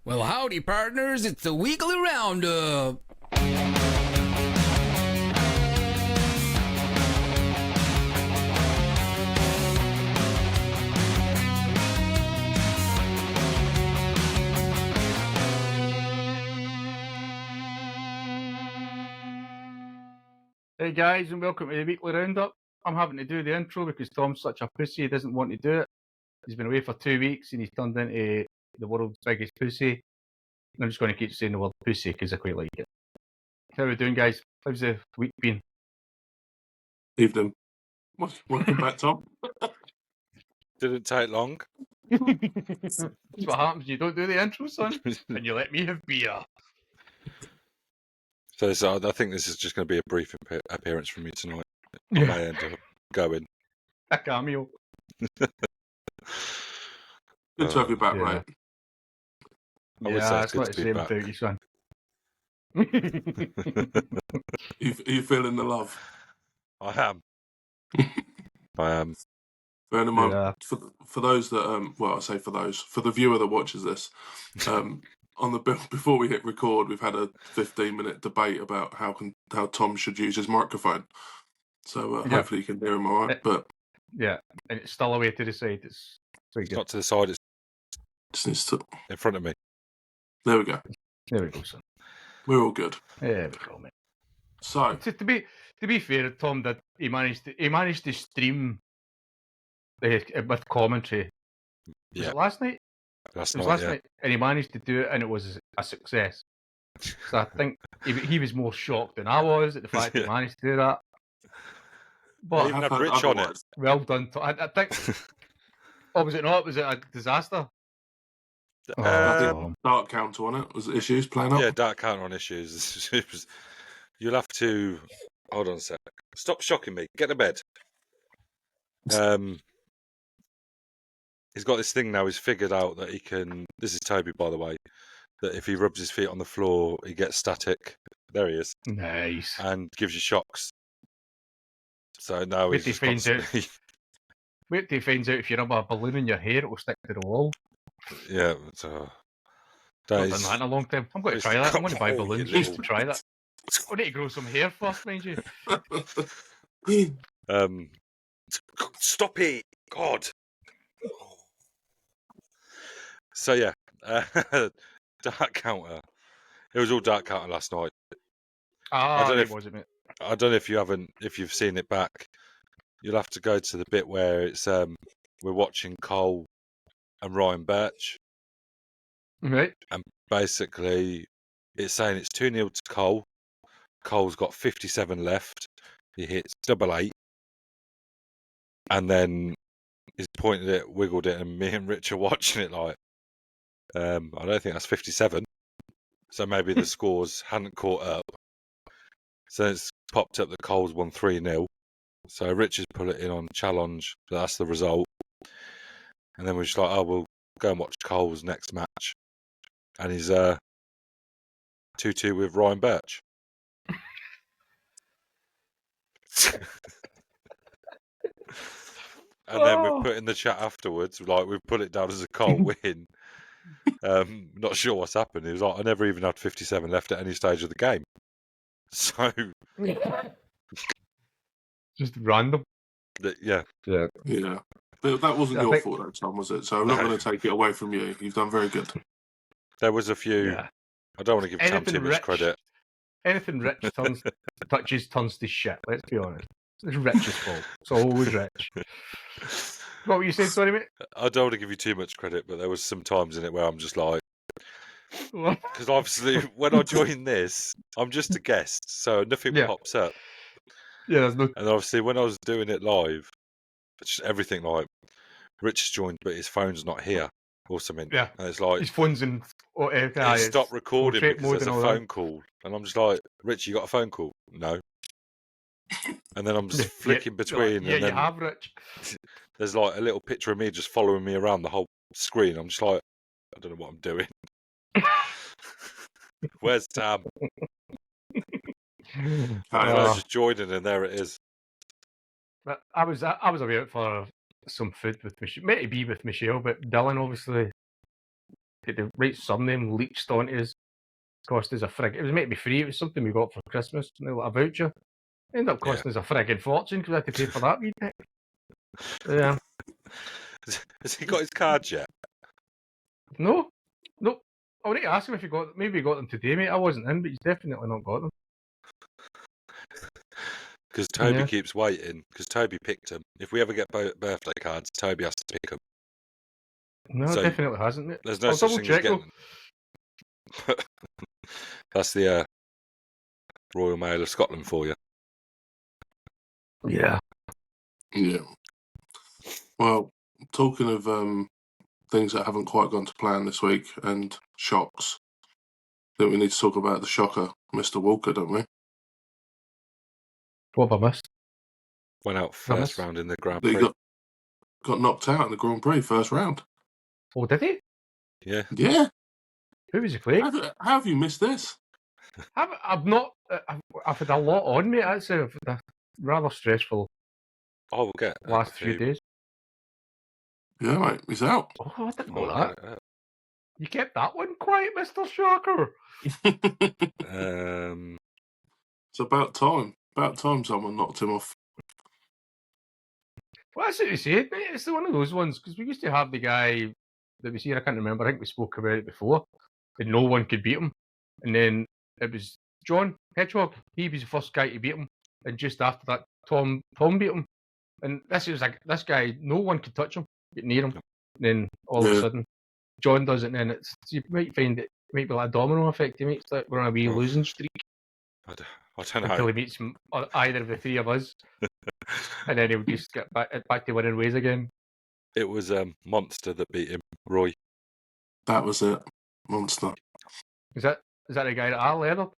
Well, howdy, partners. It's the Weekly Roundup. Hey guys, and welcome to the Weekly Roundup. I'm having to do the intro because Tom's such a pussy, he doesn't want to do it. He's been away for 2 weeks and he's turned into the world's biggest pussy. And I'm just going to keep saying the word pussy because I quite like it. How are we doing, guys? How's the week been? Evening. Welcome back, Tom. Didn't take long. That's what happens. You don't do the intro, son, and you let me have beer. So I think this is just going to be a brief appearance from me tonight. I may end up going. A cameo. Good to have you back, yeah. mate. I would say it's good not to the be same back. without you, son. Are you feeling the love? I am. I am. Bearing in mind, Yeah. for those that well, I say for the viewer that watches this, on the before we hit record, we've had a 15-minute debate about how Tom should use his microphone. So hopefully you can hear him all right. But yeah, and it's still away to the side. It's pretty It's good. not to the side, it's just needs to. in front of me. There we go. There we go, son. We're all good. There we go, mate. So To be fair, Tom did. He managed to stream with commentary. Was it last night? Last It was night, last night, and he managed to do it, and it was a success. So I think he was more shocked than I was at the fact that he managed to do that. I But even had Rich on it. well done, Tom. I think. Oh, was it not? Was it a disaster? Dark counter on it. Was it issues playing up? Yeah, dark counter on issues. You'll have to hold on a sec. Stop shocking me. Get to bed. He's got this thing now. He's figured out that he can. This is Toby, by the way. That if he rubs his feet on the floor, he gets static. There he is. Nice. And gives you shocks. So now Wait he's till just he finds out. Wait till he finds out if you rub a balloon in your hair, it will stick to the wall. Yeah, I've not done that in a long time. I'm going to try that. I'm going to buy balloons just to try that. I need to grow some hair first, mind you. Stop it, God. So yeah, dark counter. It was all dark counter last night. I don't know mate. I don't know if you've seen it back. You'll have to go to the bit where it's we're watching Cole and Ryan Birch. Right. And basically it's saying it's 2-0 to Cole. Cole's got 57 left. He hits 88. And then he's pointed it, wiggled it, and me and Rich are watching it like, I don't think that's 57. So maybe the scores hadn't caught up. So it's popped up that Cole's won 3-0. So Rich has put it in on challenge. So that's the result. And then we're just like, oh, we'll go and watch Cole's next match. And he's 2-2 with Ryan Birch. And then we've put in the chat afterwards, like we've put it down as a Cole win. Not sure what's happened. He was like, I never even had 57 left at any stage of the game. So just random. Yeah. But that wasn't your fault, though, Tom, was it? So I'm not going to take it away from you. You've done very good. There was a few. Yeah. I don't want to give Tom too much credit. Anything Rich touches turns to shit. Let's be honest. It's Rich's fault. It's always Rich. What were you saying, sorry, mate? I don't want to give you too much credit, but there was some times in it where I'm just like, because obviously when I join this, I'm just a guest, so nothing pops up. Yeah, there's no. And obviously when I was doing it live, it's just everything like Rich has joined, but his phone's not here or something. Yeah, and it's like his phone's in. He stopped recording because there's a phone call, and I'm just like, Rich, you got a phone call? No. And then I'm just flicking between. Yeah, and then you have, Rich. There's like a little picture of me just following me around the whole screen. I'm just like, I don't know what I'm doing. Where's Tam? I was just joining, and there it is. But I was away for some food with Michelle. Maybe be with Michelle, but Dylan obviously the right surname leached onto us. Cost us a frig. It was meant to be free. It was something we got for Christmas, like a voucher. It ended up costing us a friggin' fortune because we had to pay for that wee bit. Yeah. Has he got his cards yet? No. I would need to ask him if he got. Maybe he got them today, mate. I wasn't in, but he's definitely not got them. Because Toby keeps waiting. Because Toby picked them. If we ever get birthday cards, Toby has to pick them. No, So, definitely hasn't, mate. There's no I'll such double thing as check though. getting. That's the Royal Mail of Scotland for you. Yeah. Yeah. Well, talking of things that haven't quite gone to plan this week and shocks, I think we need to talk about the shocker, Mr. Walker, don't we? What have I missed? Went out first round in the Grand He Prix. got knocked out in the Grand Prix first round. Oh, did he? Yeah. Yeah. Who was he playing? How have you missed this? I've not. I've had a lot on me. I'd say I've had a rather stressful Oh, we'll get last few days. Yeah, mate, he's out. Oh, I didn't know We'll that. get it You kept that one quiet, Mr. Shocker. It's about time. About time someone knocked him off. Well, that's what you said, mate. It's one of those ones because we used to have the guy that was here. I can't remember. I think we spoke about it before. And no one could beat him. And then it was John Hedgehog. He was the first guy to beat him. And just after that, Tom beat him. And this was like this guy. No one could touch him, get near him. And then all of a sudden, John does it. And then it's you might find it might be like a domino effect. He makes that we're on a wee losing streak. I don't know. Until he meets either of the three of us. And then he'll just get back to winning ways again. It was Monster that beat him, Roy. That was it. Monster. Is that the guy that I led up?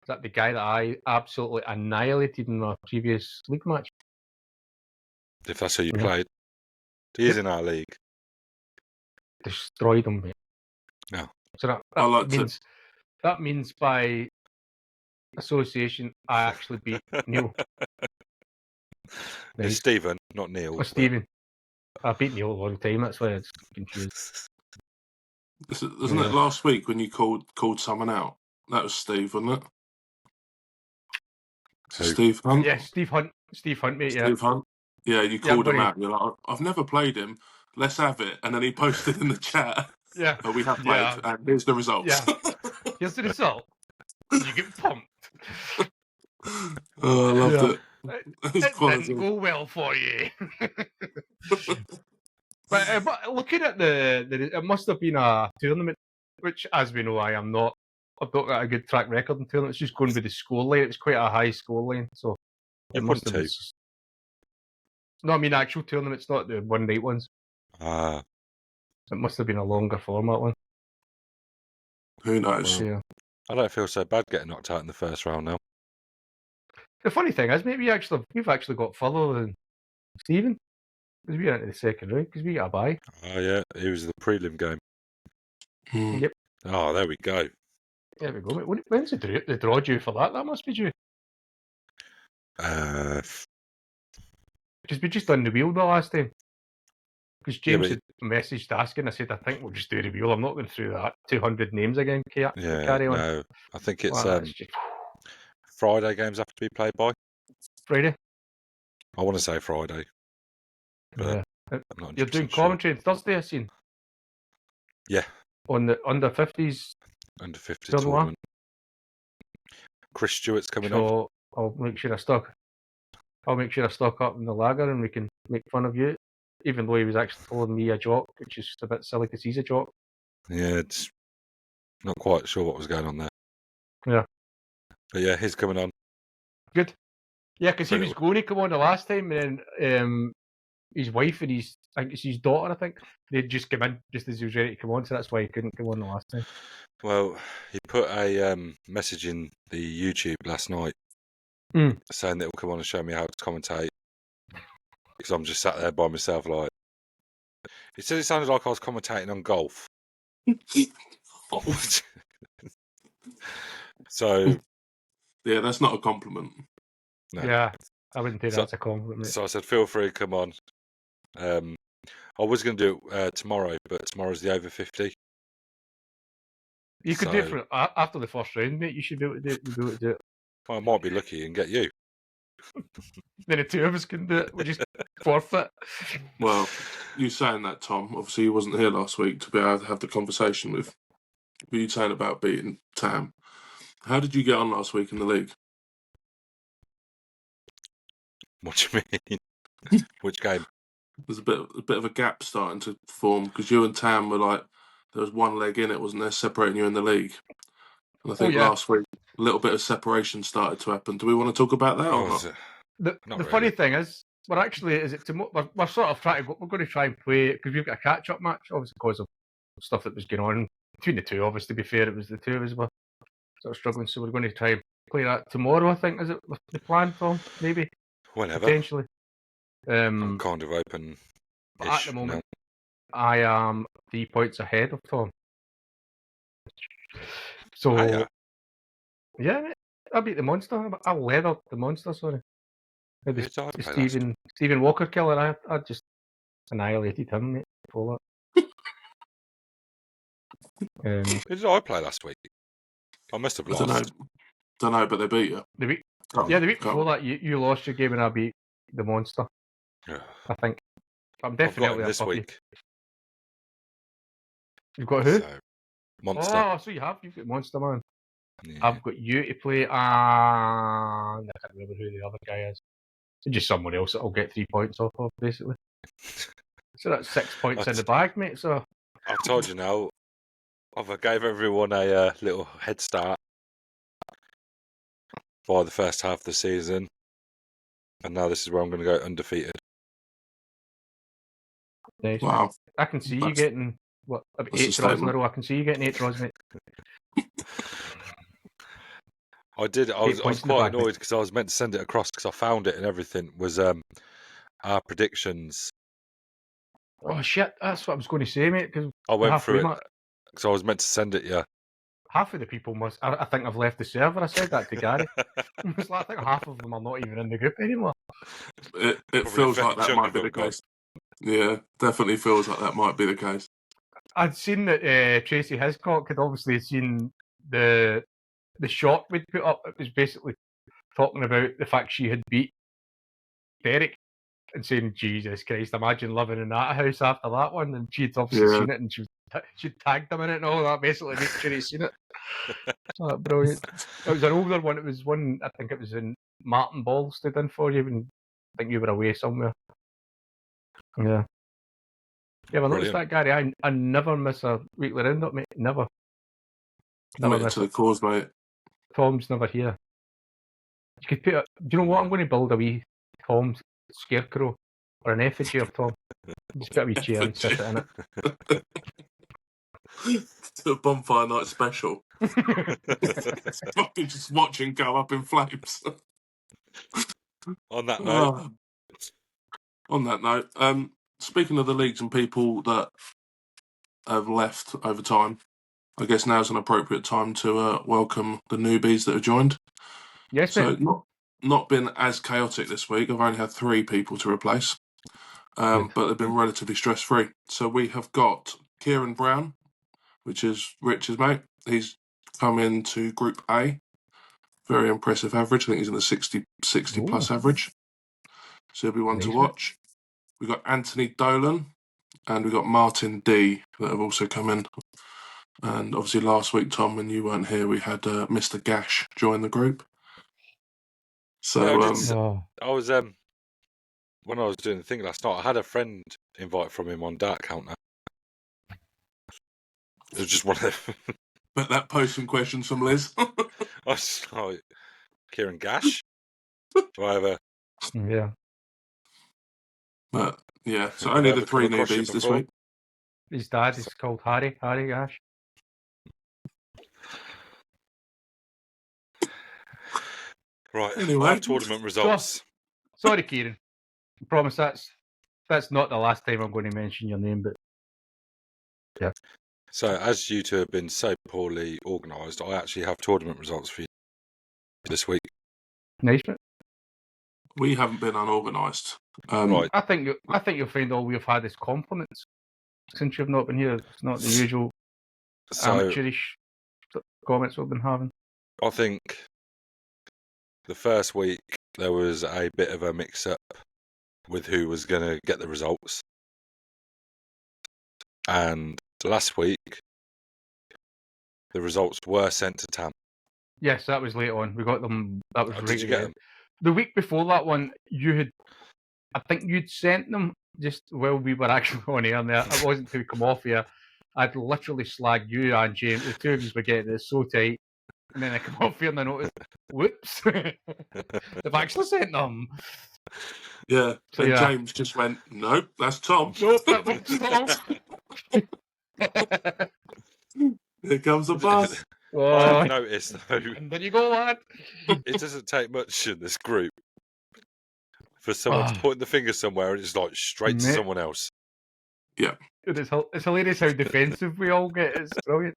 Is that the guy that I absolutely annihilated in our previous league match? If that's how you played. He is in our league. Destroyed him, mate. No. So that means by association, I actually beat Neil. It's Stephen, not Neil. Oh, Stephen. I beat Neil a long time, that's why I was confused. Wasn't it last week when you called someone out? That was Steve, wasn't it? Steve Hunt? Yeah, Steve Hunt. Steve Hunt, mate, Steve Hunt. Yeah, you called him out. You're like, I've never played him. Let's have it. And then he posted in the chat. Yeah. Oh, we have played, and here's the results. Yeah. Here's the result. You get pumped. Oh, I loved it. It didn't go well for you. But looking at it must have been a tournament, which, as we know, I've not got a good track record in tournaments. Just going with the score line, it's quite a high score line, so it must have been. No, I mean actual tournaments, not the one night ones. It must have been a longer format one. Who knows? Yeah. I don't feel so bad getting knocked out in the first round now. The funny thing is, maybe we've actually got further than Stephen. Because we went into the second round, because we got a bye. Oh, yeah, it was the prelim game. Yep. Oh, there we go. There we go. When's the draw due for that? That must be due. Because we just done the wheel the last time. Because James had messaged asking, I said, I think we'll just do the wheel. I'm not going through that 200 names again. Carry on. No, I think it's Friday games have to be played by. Friday? I want to say Friday. But I'm not You're doing sure. commentary on Thursday, I seen. Yeah. On the under 50s. Under 50 tournament. Chris Stewart's coming on. I'll make sure I stock up in the lager and we can make fun of you. Even though he was actually calling me a jock, which is a bit silly because he's a jock. Yeah, it's not quite sure what was going on there. Yeah. But yeah, he's coming on. Good. Yeah, because he was going to come on the last time, and then his wife and his daughter, I think, they'd just come in just as he was ready to come on, so that's why he couldn't come on the last time. Well, he put a message in the YouTube last night saying that he'll come on and show me how to commentate. Because I'm just sat there by myself, like. He said it sounded like I was commentating on golf. So. Yeah, that's not a compliment. No. Yeah, I wouldn't take that as a compliment. So I said, feel free to come on. I was going to do it tomorrow, but tomorrow's the over 50. You could do it for after the first round, mate. You should be able to do it. You'll be able to do it. Well, I might be lucky and get you. Then the two of us can do it. We just forfeit. Well, you saying that, Tom, obviously you wasn't here last week to be able to have the conversation with you saying about beating Tam. How did you get on last week in the league? What do you mean? Which game? There's a bit of a gap starting to form because you and Tam were like, there was one leg in it, wasn't there, separating you in the league? And I think last week a little bit of separation started to happen. Do we want to talk about that or not? The funny thing is, we're sort of trying to go. We're going to try and play because we've got a catch-up match, obviously because of stuff that was going on between the two of us. To be fair, it was the two of us were sort of struggling, so we're going to try and play that tomorrow. I think is it the plan, Tom? Maybe Whenever. potentially. I'm kind of open. At the moment, I am 3 points ahead of Tom. So yeah, mate, I beat the monster. I leathered the monster. Sorry. The Stephen Walker killer, I just annihilated him, mate, before that. Who did I play last week? I must have lost. Don't know, but they beat you. The week before that, you lost your game and I beat the monster. I think. I'm definitely this week. You've got who? So, Monster. Oh, so you have. You've got Monster Man. Yeah. I've got you to play, and I can't remember who the other guy is. So just someone else that I'll get 3 points off of, basically. So that's 6 points in the bag, mate. So I've told you now. I gave everyone a little head start by the first half of the season, and now this is where I'm going to go undefeated. nice. Wow. I can see you getting 8 draws in a row. I can see you getting 8 draws, mate. I was quite annoyed because I was meant to send it across because I found it and everything was our predictions. Oh shit, that's what I was going to say, mate. Because I went through it because I was meant to send it. Yeah, half of the people I think I've left the server. I said that to Gary. It's like, I think half of them are not even in the group anymore. It feels like that might be the case. Yeah, definitely feels like that might be the case. I'd seen that Tracy Hiscock had obviously seen the shot we'd put up. It was basically talking about the fact she had beat Derek and saying, Jesus Christ, imagine living in that house after that one. And she'd obviously seen it and she tagged him in it and all that, basically make sure he'd seen it. Oh, brilliant. It was an older one. It was one, I think it was in Martin Ball stood in for you when I think you were away somewhere. Yeah. Yeah, well, notice that, Gary. I never miss a weekly roundup, mate. Never. Never miss to the cause, mate. Tom's never here. You could put. Do you know what? I'm going to build a wee Tom's scarecrow or an effigy of Tom. Just put a wee chair and sit it in it. To a bonfire night special. Fucking just watching go up in flames. On that note. On that note, speaking of the leagues and people that have left over time, I guess now's an appropriate time to welcome the newbies that have joined. Yes, so not been as chaotic this week. I've only had 3 people to replace, but they've been relatively stress-free. So we have got Kieran Brown, which is Rich's mate. He's come into Group A. Very impressive average. I think he's in the 60 plus average. So he'll be one to watch. We've got Anthony Dolan and we've got Martin D that have also come in. And obviously last week, Tom, when you weren't here, we had Mr. Gash join the group. So I was when I was doing the thing last night, I had a friend invite from him on Dark Counter. It was just one of them. But that posed some questions from Liz. I was like, Kieran Gash? Whatever. Yeah. But yeah, so only the 3 newbies this week. His dad is called Harry Gash. Right, anyway, tournament results. Sorry, Kieran. I promise that's not the last time I'm going to mention your name, but yeah. So, as you two have been so poorly organised, I actually have tournament results for you this week. Nice, mate. We haven't been unorganised. Right. I think you'll find all we've had is compliments since you've not been here. It's not the usual amateurish comments we've been having. I think the first week there was a bit of a mix-up with who was going to get the results. And last week, the results were sent to Tam. Yes, that was late on. We got them. That was Oh, right. did you at get the them? end. The week before that one, I think you'd sent them just while we were actually on air. And it wasn't to come off here. I'd literally slagged you and James. The two of us were getting it so tight. And then I come off here and I noticed, whoops, they've actually sent them. Yeah, So, and yeah. James just went, nope, that's Tom. Nope, that was Tom. Here comes the bus. Oh, I've noticed, though, and there you go, lad. it doesn't take much in this group for someone to point the finger somewhere and it's like straight to Mate. someone else. It's hilarious how defensive we all get. It's brilliant.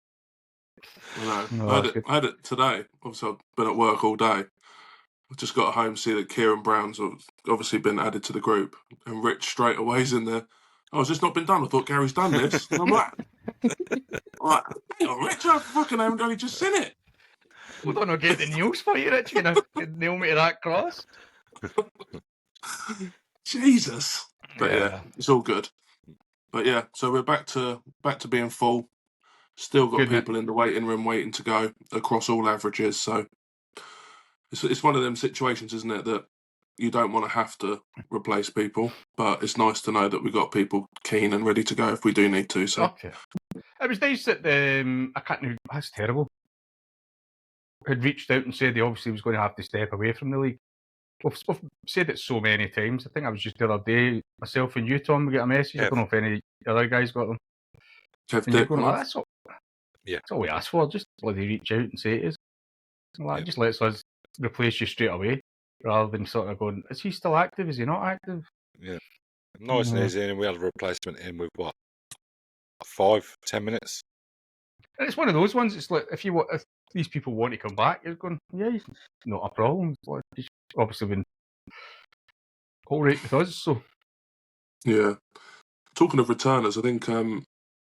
I know. No, I that's had it today. Obviously, I've been at work all day. I just got home to see that Kieran Brown's obviously been added to the group, and Rich straight away's in there. Oh, has this not been done? I thought Gary's done this. And I'm like, hang on, Rich, I fucking haven't only just seen it. Hold on, I'll get the news for you, Rich. You're going to nail me to that cross. Jesus. But yeah, Yeah. it's all good. But yeah, so we're back to being full. Still got Good, mate. people in the waiting room waiting to go across all averages. So it's one of them situations, isn't it, that you don't want to have to replace people, but it's nice to know that we've got people keen and ready to go if we do need to. So Okay. It was nice that I can't know, that's terrible. Had reached out and said he obviously was going to have to step away from the league. We've said it so many times. I think I was just the other day, myself and you, Tom, we got a message. I don't know if any other guys got them. Kev And you're Dick, going, man. that's all. Yeah. That's all we ask for. Just bloody reach out and say it is. Like, Yeah. just lets us replace you straight away, rather than sort of going, is he still active? Is he not active? Yeah. Nice and Yeah. easy, and we had a replacement in with what? 5-10 minutes? And it's one of those ones. It's like if these people want to come back, you're going, yeah, not a problem. It's like, he's obviously been all right with us. So Yeah. Talking of returners, I think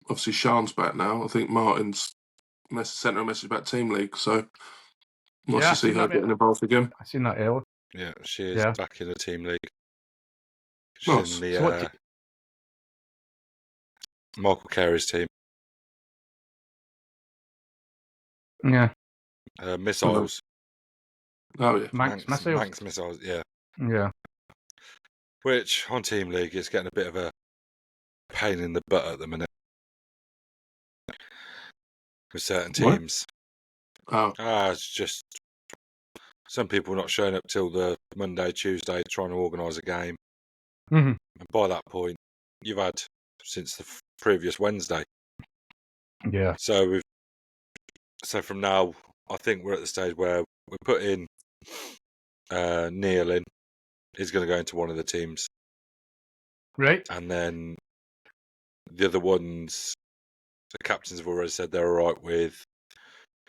obviously Sean's back now. I think Martin's sent her a message about Team League, so nice Yeah, to see I've seen her that, getting involved again. I seen that earlier. Yeah, she is Yeah. back in the team league. She's Nice. in the So what Michael Carey's team. Yeah, Missiles. Oh yeah. Manx missiles. Manx missiles, yeah. Yeah, Which, on Team League, is getting a bit of a pain in the butt at the minute. With certain What? teams. Oh, It's just some people not showing up till the Monday, Tuesday, trying to organise a game. hmm And by that point, you've had since the previous Wednesday. yeah, So from now, I think we're at the stage where we're putting Neil in. He's going to go into one of the teams, right. and then the other ones, the captains have already said they're all right with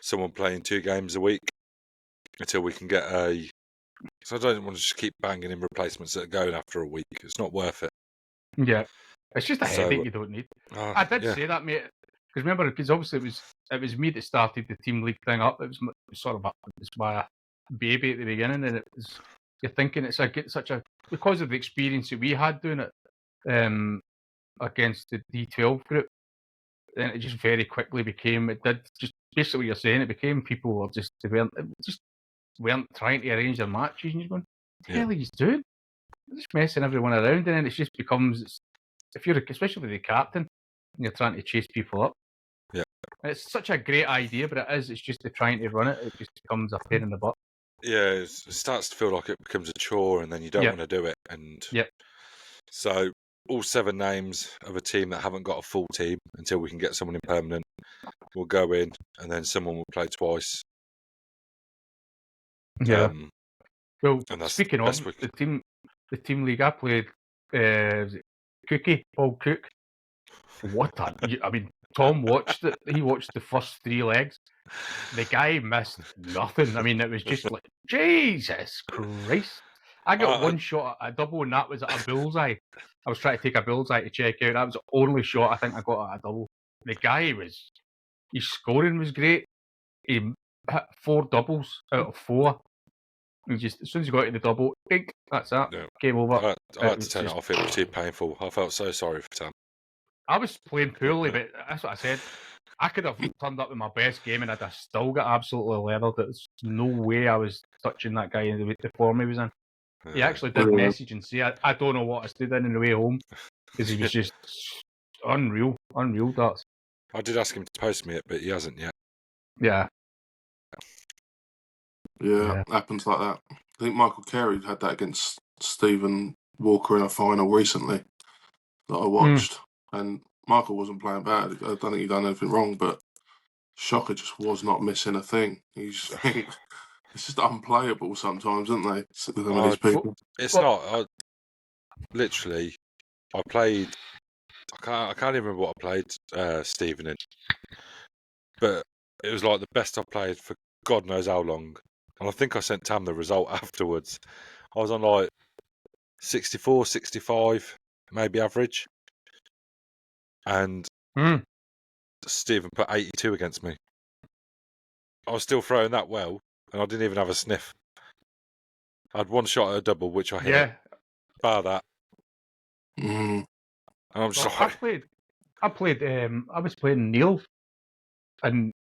someone playing 2 games a week until we can get a. So I don't want to just keep banging in replacements that are going after a week. It's not worth it. Yeah, it's just a So- headache you don't need. Oh, I did yeah. say that, mate. Because remember, because obviously it was me that started the team league thing up. It was sort of it was my baby at the beginning, and you're thinking it's such a because of the experience that we had doing it against the D12 group. Then it just very quickly became. It did just basically what you're saying. It became people were just weren't trying to arrange their matches, and you're going, "What the hell are you doing? You're just messing everyone around," and then it just becomes if you're especially with the captain and you're trying to chase people up. Yeah. And it's such a great idea, but it's just the trying to run it. It just becomes a pain in the butt. Yeah, it starts to feel like it becomes a chore, and then you don't Yep. want to do it. And Yep. so, all 7 names of a team that haven't got a full team until we can get someone in permanent will go in, and then someone will play twice. Yeah. Well, and that's speaking the of best we the team league, I played. Was it Cookie Paul Cook? What I mean, Tom watched it. He watched the first 3 legs. The guy missed nothing. I mean, it was just like Jesus Christ. I got one shot at a double, and that was at a bullseye. I was trying to take a bullseye to check out. That was the only shot I think I got at a double. The guy his scoring was great. he hit 4 doubles out of 4. He just, as soon as he got to the double, bink, that's that. Yeah. Game over. I had was to turn it just- off. It was too painful. I felt so sorry for Tam. I was playing poorly, but that's what I said. I could have turned up with my best game and I'd still got absolutely leveled. There's no way I was touching that guy in the form he was in. He actually did message and say, I don't know what I stood in the way home, because he was just unreal darts. I did ask him to post me it, but he hasn't yet. Yeah. Yeah, happens like that. I think Michael Carey had that against Stephen Walker in a final recently that I watched, and Michael wasn't playing bad. I don't think he'd done anything wrong, but Shocker just was not missing a thing. It's just unplayable sometimes, isn't they? Some of these people. It's not. Literally, I played. I can't even remember what I played Stephen in, but it was like the best I played for God knows how long. And I think I sent Tam the result afterwards. I was on like 64, 65, maybe average. And Stephen put 82 against me. I was still throwing that well, and I didn't even have a sniff. I had one shot at a double, which I hit. Yeah. Bar that. Mm. And I'm just Well, like... I was playing Neil, and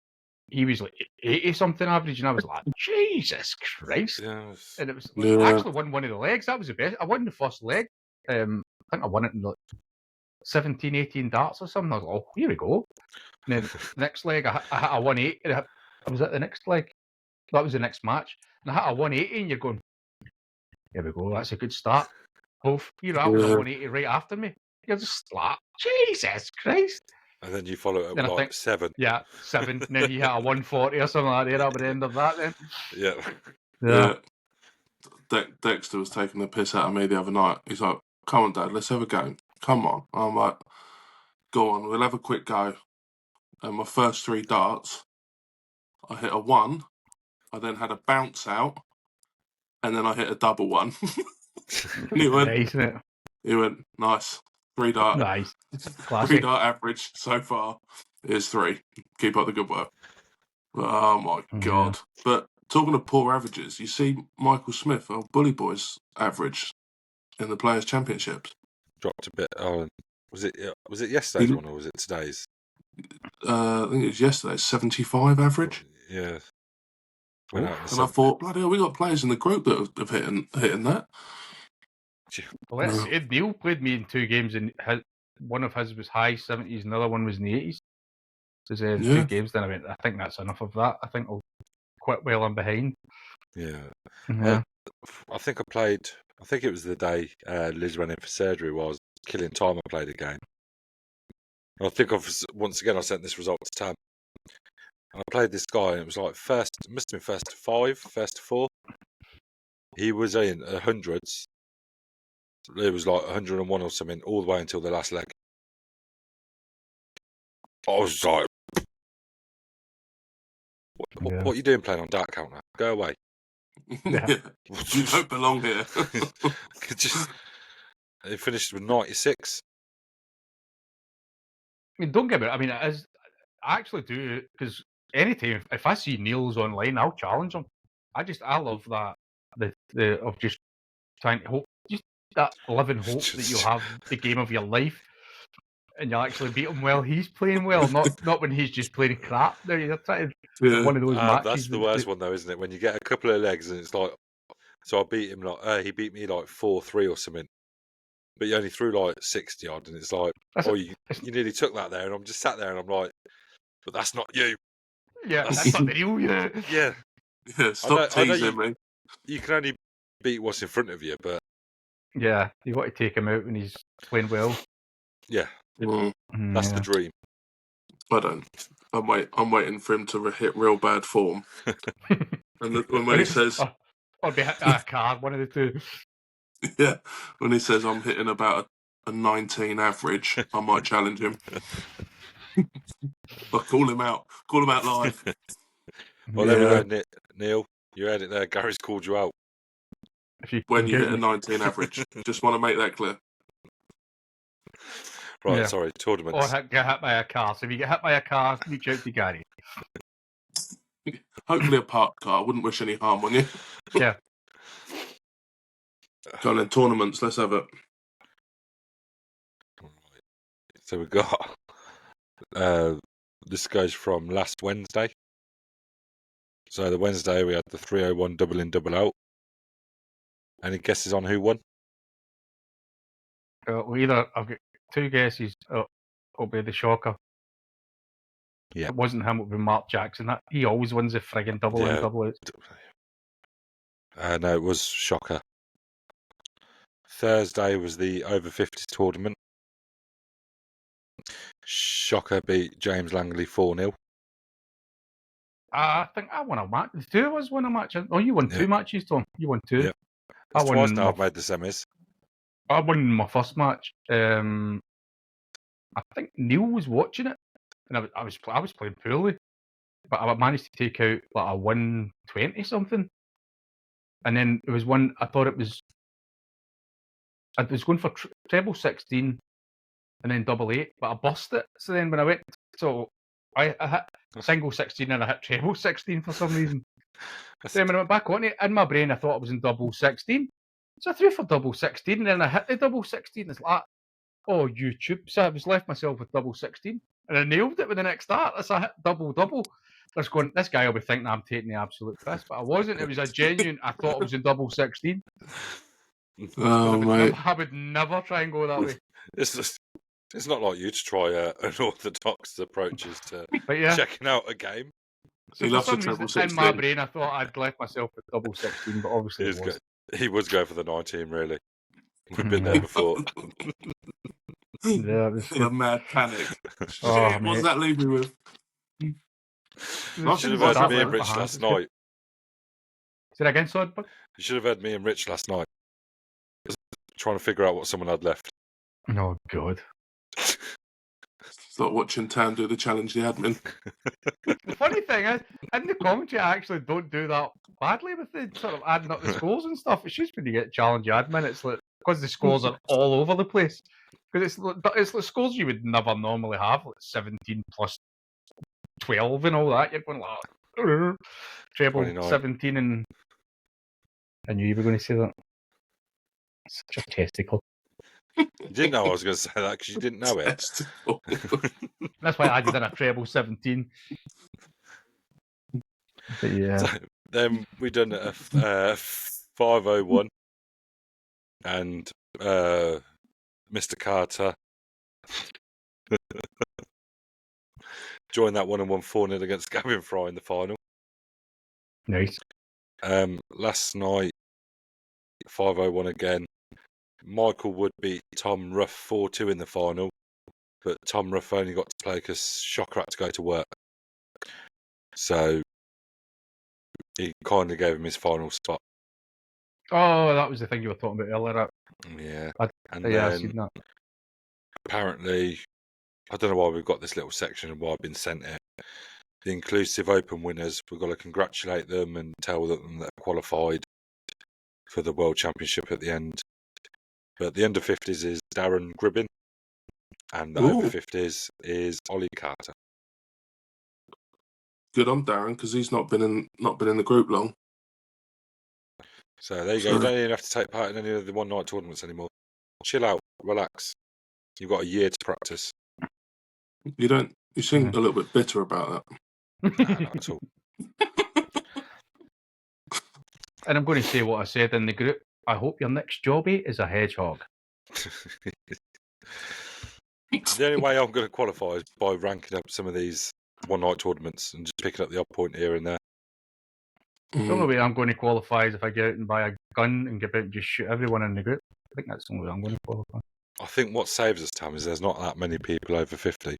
he was like 80-something average, and I was like, Jesus Christ. Yes. And it was like, I actually won one of the legs. That was the best. I won the first leg. I think I won it in like 17, 18 darts or something. I was like, oh, here we go. And then the next leg, I hit a 180. I was at the next leg. That was the next match. And I hit a 180, and you're going, here we go, that's a good start. Oh, that was a 180 right after me. You're just like, Jesus Christ. And then you follow it up Then with I like think- 7. Yeah, 7. And then you hit a 140 or something like that. That would end of that then. Yeah. Dexter was taking the piss out of me the other night. He's like, come on, Dad, let's have a game. Come on. I'm like, go on, we'll have a quick go. And my first 3 darts, I hit a 1. I then had a bounce out. And then I hit a double 1. And he went, Nice, isn't it? He went, nice. 3 dart. Nice. 3 Classic. dart average so far is 3. Keep up the good work. Oh my God. But talking of poor averages, you see Michael Smith, our Bully Boys average in the Players' Championships. Dropped a bit. Oh, was it yesterday's one or was it today's? I think it was yesterday, 75 average. Yeah. And I thought, bloody hell, we got players in the group that have hitting that. Well, let's say Neil played me in 2 games, and one of his was high 70s, and the other one was in the 80s. So 2 games, then I went, I think that's enough of that. I think I'll quit while I'm behind. Yeah. Yeah. I think it was the day Liz went in for surgery while I was killing time. I played a game. And I think once again I sent this result to Tam. And I played this guy, and it was like it must have been first to 5, first to 4. He was in 100s. It was like 101 or something, all the way until the last leg. I was like, what are you doing playing on Dark Counter? Go away. Yeah. You don't belong here. It finished with 96. I mean, don't get me. I mean, I actually do, because anytime if I see Neil's online, I'll challenge him. I love that the of just trying to hope, just that living hope that you have the game of your life, and you actually beat him while he's playing well, not when he's just playing crap. There, you're trying to one of those matches. That's the worst one though, isn't it? When you get a couple of legs and it's like, so I beat him he beat me like 4-3 or something. But you only threw like 60 odd, and it's like, you nearly took that there, and I'm just sat there, and I'm like, but that's not you. Yeah, that's not you. Yeah. Yeah, stop teasing me. You can only beat what's in front of you, but yeah, you want to take him out when he's playing well. Yeah, that's the dream. I don't. I'm waiting for him to hit real bad form, and when he says, or be hit a card, one of the two. Yeah, when he says I'm hitting about a 19 average, I might challenge him. I'll call him out live. Well, there we go, Neil. You heard it there. Gary's called you out. When you hit a 19 average, just want to make that clear. Right, sorry, tournaments. Or get hit by a car. So if you get hit by a car, reach out to Gary. Hopefully a park car. I wouldn't wish any harm on you. Yeah. Go on then, tournaments. Let's have it. So we've got this goes from last Wednesday. So the Wednesday we had the 301 double in, double out. Any guesses on who won? Well, either I've got two guesses. It'll be the shocker. Yeah. It wasn't him. It'll be Mark Jackson. He always wins the friggin' double in, double out. No, it was Shocker. Thursday was the over 50s tournament. Shocker beat James Langley 4-0. I think I won a match. The two of us won a match. Oh, you won two matches, Tom. You won two. Yep. I It's won twice now I've made the semis. I won my first match. I think Neil was watching it, and I was playing poorly, but I managed to take out like a 120 something. And then there was one. I was going for treble 16, and then double 8, but I bust it. So then when I went, I hit single 16 and I hit treble 16 for some reason. Then when I went back on it, in my brain I thought I was in double 16. So I threw for double 16 and then I hit the double 16. It's like, oh, YouTube. So I was left myself with double 16 and I nailed it with the next start. So I hit double. This guy will be thinking I'm taking the absolute piss, but I wasn't. It was a genuine, I thought I was in double 16. Oh, mate. I would never try and go that way. It's not like you to try unorthodox approaches to But yeah. checking out a game. So for some reason, in my brain, I thought I'd left myself with double 16, but obviously he was going for the 19, really. We've been there before. Yeah, In a mad panic. Oh, Shit, what does that leave me with? You should have heard me and Rich last night. Say that again, Sodbug? You should have heard me and Rich last night. Trying to figure out what someone had left. Oh, God. It's like watching Tam do the challenge the admin. The funny thing is, in the commentary, I actually don't do that badly with the sort of adding up the scores and stuff. It's just when you get challenge admin, it's like, because the scores are all over the place. Because it's the scores you would never normally have, like 17 plus 12 and all that. You're going like, treble 29. 17 and I knew you were going to say that. Such a testicle. You didn't know I was going to say that because you didn't know it. That's why I did a treble 17. But yeah. So, then we done a 501 and Mr. Carter joined that 1-1 4-0 against Gavin Fry in the final. Nice. Last night, 501 again. Michael Wood beat Tom Ruff 4-2 in the final, but Tom Ruff only got to play because Shocker had to go to work. So he kindly gave him his final spot. Oh, that was the thing you were talking about earlier. Yeah. And I've then seen that. apparently, I don't know why we've got this little section and why I've been sent it. The inclusive open winners, we've got to congratulate them and tell them that they're qualified for the World Championship at the end. But the under 50s is Darren Gribbin, and the over 50s is Ollie Carter. Good on Darren because he's not been in the group long. So there you go. You don't even have to take part in any of the one night tournaments anymore. Chill out, relax. You've got a year to practice. You don't. You seem a little bit bitter about Nah, not at all. And I'm going to say what I said in the group. I hope your next jobby is a hedgehog. The only way I'm going to qualify is by ranking up some of these one night tournaments and just picking up the odd point here and there. The only way I'm going to qualify is if I get out and buy a gun and get out and just shoot everyone in the group. I think that's the only way I'm going to qualify. I think what saves us, Tam, is there's not that many people over 50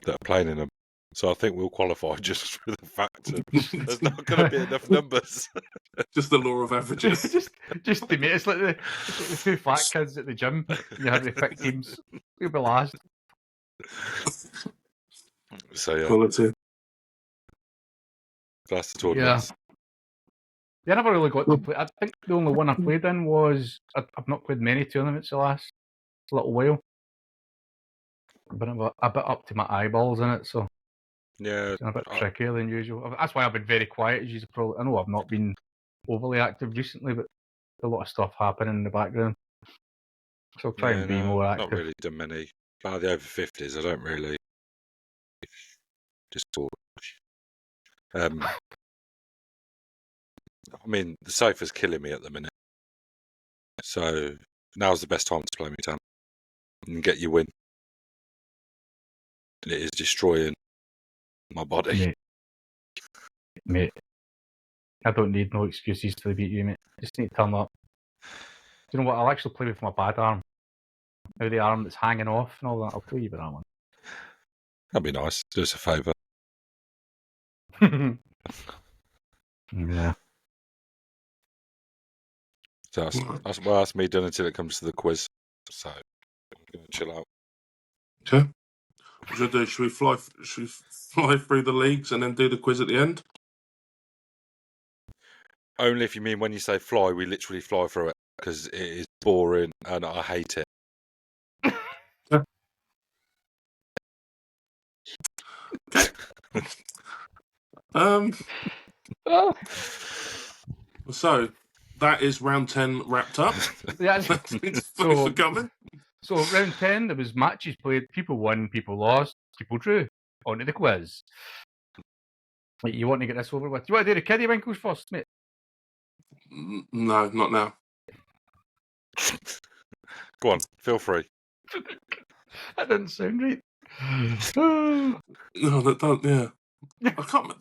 that are playing in them. So I think we'll qualify just for the fact that there's not going to be enough numbers. Just the law of averages. just the mate. It's like the two fat kids at the gym. You have the thick teams. You'll be last. So yeah, Quality. that's the tournament. Yeah, I never really got to play. I think the only one I played in was I've not played many tournaments the last little while. I've been a bit up to my eyeballs in it, so Yeah, It's a bit trickier than usual. That's why I've been very quiet, as you probably. I know I've not been overly active recently, but a lot of stuff happening in the background. So I'll try and be more active. Not really done many. By the over 50s, I don't really. Just talk. I mean, the sofa's killing me at the minute. So now's the best time to play me, Tam, and get your win. It is destroying my body. Mate, I don't need no excuses to beat you, mate. Just need to turn up. Do you know what? I'll actually play with my bad arm. Now the arm that's hanging off and all that. I'll play you with that one. That'd be nice. Do us a favour. Yeah. So that's me done until it comes to the quiz. So I'm going to chill out. Okay. Should we fly through the leagues and then do the quiz at the end? Only if you mean when you say fly, we literally fly through it because it is boring and I hate it. So that is round 10 wrapped up. Yeah. Thanks for coming. So round 10, there was matches played. People won, people lost, people drew. On to the quiz. You want to get this over with? You want to do the kiddie winkles first, mate? No, not now. Go on, feel free. That didn't sound right. No, that don't. Yeah, I can't.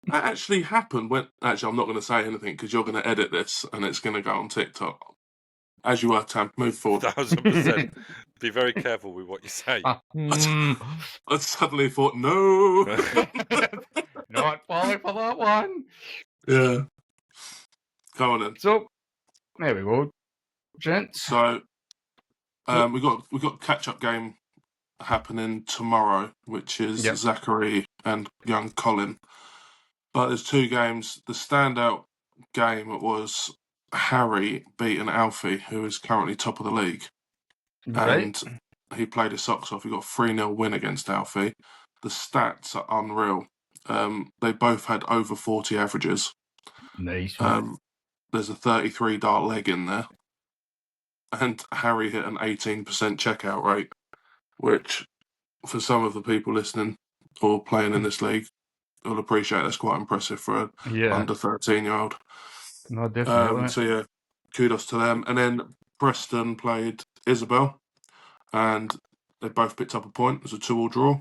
That actually happened when. Actually, I'm not going to say anything because you're going to edit this and it's going to go on TikTok. As you are, Tam. Move forward. 1000%. Be very careful with what you say. I suddenly thought, no. Not falling for that one. Yeah. Go on then. So, there we go, gents. So, we got catch-up game happening tomorrow, which is Zachary and young Colin. But there's two games. The standout game was Harry beating Alfie, who is currently top of the league. Right. And he played his socks off. He got a 3-0 win against Alfie. The stats are unreal. They both had over 40 averages. Nice. There's a 33 dart leg in there. And Harry hit an 18% checkout rate, which for some of the people listening or playing in this league, will appreciate that's quite impressive for an under 13-year-old. No, definitely. So yeah, kudos to them. And then Preston played Isabel, and they both picked up a point. It was a 2-2 draw.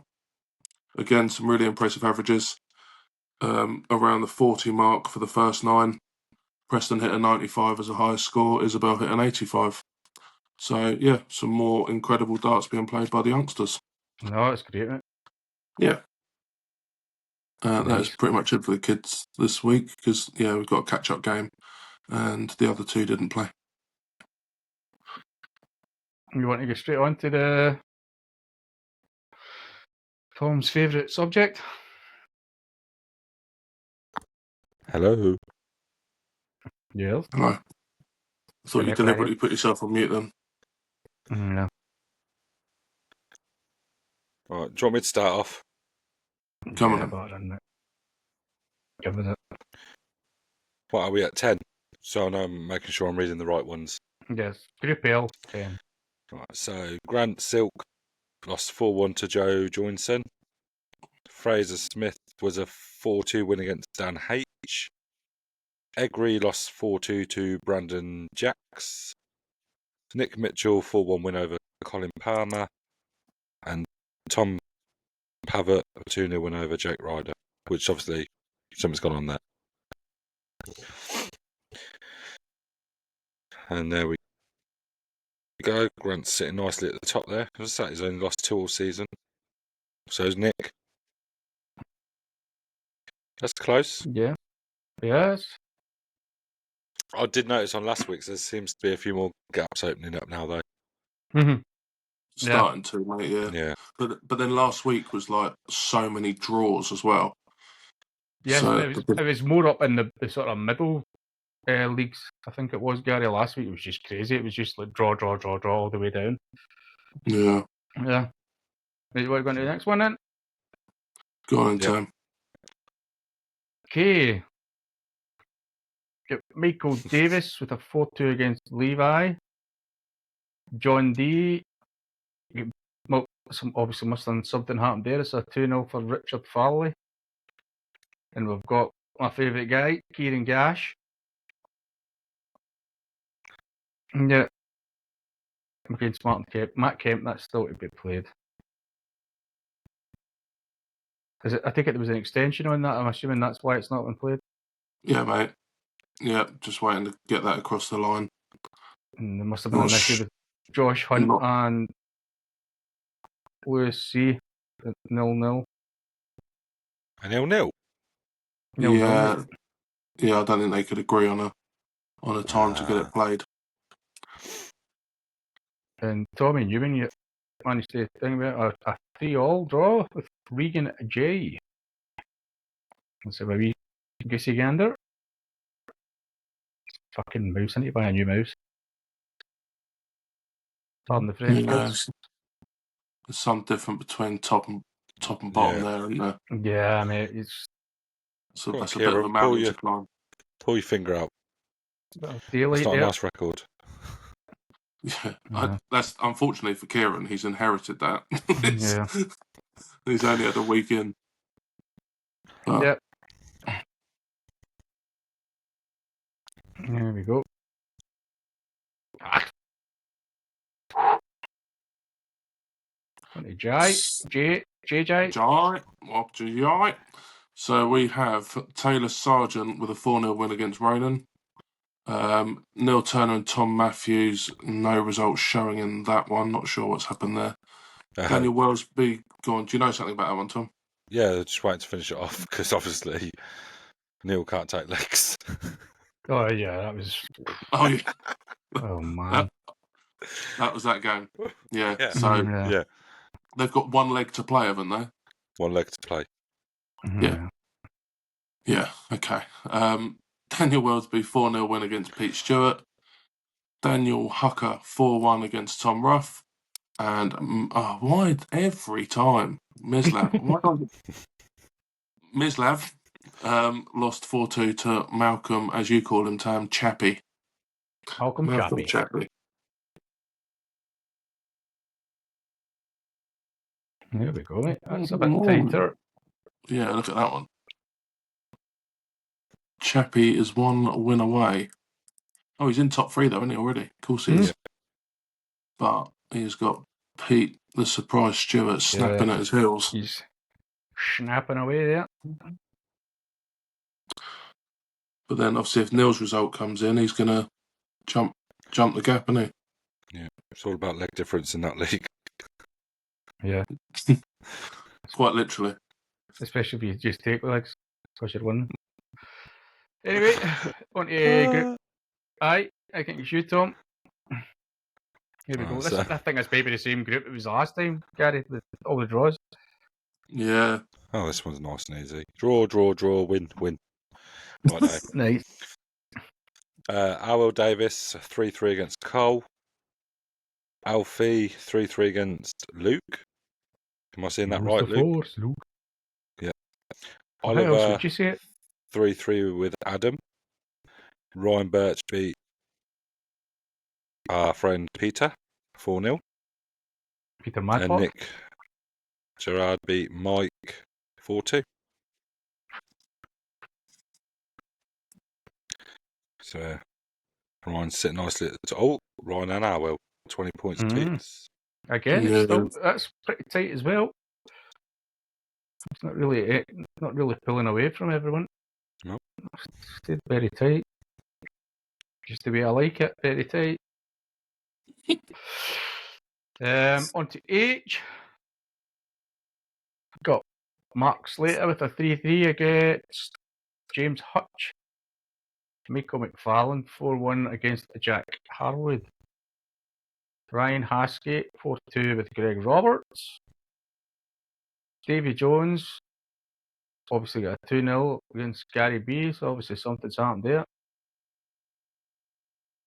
Again, some really impressive averages. Around the 40 mark for the first 9. Preston hit a 95 as a highest score. Isabel hit an 85. So yeah, some more incredible darts being played by the youngsters. No, it's great, mate. Yeah. That is pretty much it for the kids this week because, we've got a catch-up game and the other two didn't play. You want to go straight on to the Tom's favourite subject? Hello. Yes. Hello. I thought you deliberately put yourself on mute then. No. All right, do you want me to start off? Come on. Give it. What are we at? 10? So I know I'm making sure I'm reading the right ones. Yes. Group L, 10. Right, so Grant Silk lost 4-1 to Joe Joinson. Fraser Smith was a 4-2 win against Dan H. Egri lost 4-2 to Brandon Jacks. Nick Mitchell 4-1 win over Colin Palmer. And Tom Pavitt a 2-0 win over Jake Ryder, which obviously something's gone on there. And there we go. Grant's sitting nicely at the top there. As I say, he's only lost 2 all season. So is Nick. That's close. Yeah. Yes. I did notice on last week's there seems to be a few more gaps opening up now, though. Mm-hmm. Starting to, mate, yeah. But then last week was like so many draws as well. Yes, so, it was more up in the sort of middle leagues. I think it was, Gary. Last week it was just crazy. It was just like draw all the way down. Yeah. Yeah. What are you going to the next one then? Go on, Yep. Tim. Okay. Got Michael Davis with a 4-2 against Levi. John D. Well, obviously something happened there. It's a 2-0 for Richard Farley. And we've got my favourite guy, Kieran Gash. Yeah. Against Matt Kemp, that's still to be played. I think there was an extension on that. I'm assuming that's why it's not been played. Yeah, mate. Yeah, just waiting to get that across the line. And there must have been an Gosh. issue with Josh Hunt Not- and Lewis C. 0-0. A 0-0. Yeah, I don't think they could agree on a time to get it played. And Tommy Newman, you managed to think about a 3-3 draw with Regan J. Let's have a wee goosey gander. Fucking mouse, I need to buy a new mouse. Pardon the French, Yeah, kids. there's some different between top and bottom Yeah. there, isn't there? Yeah, mate, it's So Go on, that's a bit of a Kieran, mountain to climb. Pull your finger out. a bit of That's daylight not a there. nice record. Yeah, Yeah. that's unfortunately for Kieran. He's inherited that. Yeah. He's only had a week in. But Yep. There we go. On to JJ. Jai. So we have Taylor Sargent with a 4-0 win against Ronan. Neil Turner and Tom Matthews, no results showing in that one. Not sure what's happened there. Daniel Wellsby, go on. Do you know something about that one, Tom? Yeah, just waiting to finish it off because obviously Neil can't take legs. Oh yeah, that was. Oh, yeah. Oh man. That was that game. Yeah. Yeah. So Yeah, they've got one leg to play, haven't they? one leg to play. Yeah. Yeah. Okay. Daniel Wellsby 4-0 win against Pete Stewart. Daniel Hucker 4-1 against Tom Ruff. And why every time Mislav? Mislav lost 4-2 to Malcolm, as you call him, Tam, Chappie. Malcolm Chappie. Chappie. There we go, mate. That's a bit tighter. Yeah, look at that one. Chappie is one win away. Oh, he's in top 3 though, isn't he, already? Of course he is. But he's got Pete, the surprise Stewart, snapping at his heels. He's snapping away there. But then, obviously, if Neil's result comes in, he's going to jump the gap, isn't he? Yeah, it's all about leg difference in that league. Yeah. Quite literally. Especially if you just take legs, because you're winning. Anyway, on to group I think it's you, Tom. Here we go. I think that's maybe the same group it was last time, Gary, with all the draws. Yeah. Oh, this one's nice and easy. Draw, win. Right now. Nice. Alwell Davis 3-3 against Cole. Alfie 3-3 against Luke. Am I saying that right, Luke? Luke. Yeah. How else Oliver would you say it? 3-3 with Adam. Ryan Birch beat our friend Peter 4-0. Peter And Madlock. Nick Gerard beat Mike 4-2. So Ryan's sitting nicely at the top. Oh, Ryan and Alwell, 20 points apiece. Again, that's pretty tight as well. It's not really pulling away from everyone. No. Stayed very tight. Just the way I like it, very tight. On to H. Got Mark Slater with a 3-3 against James Hutch. Michael McFarlane 4-1 against Jack Harwood. Ryan Haskett 4-2 with Greg Roberts. Davy Jones obviously got a 2-0 against Gary B, so obviously something's happened there.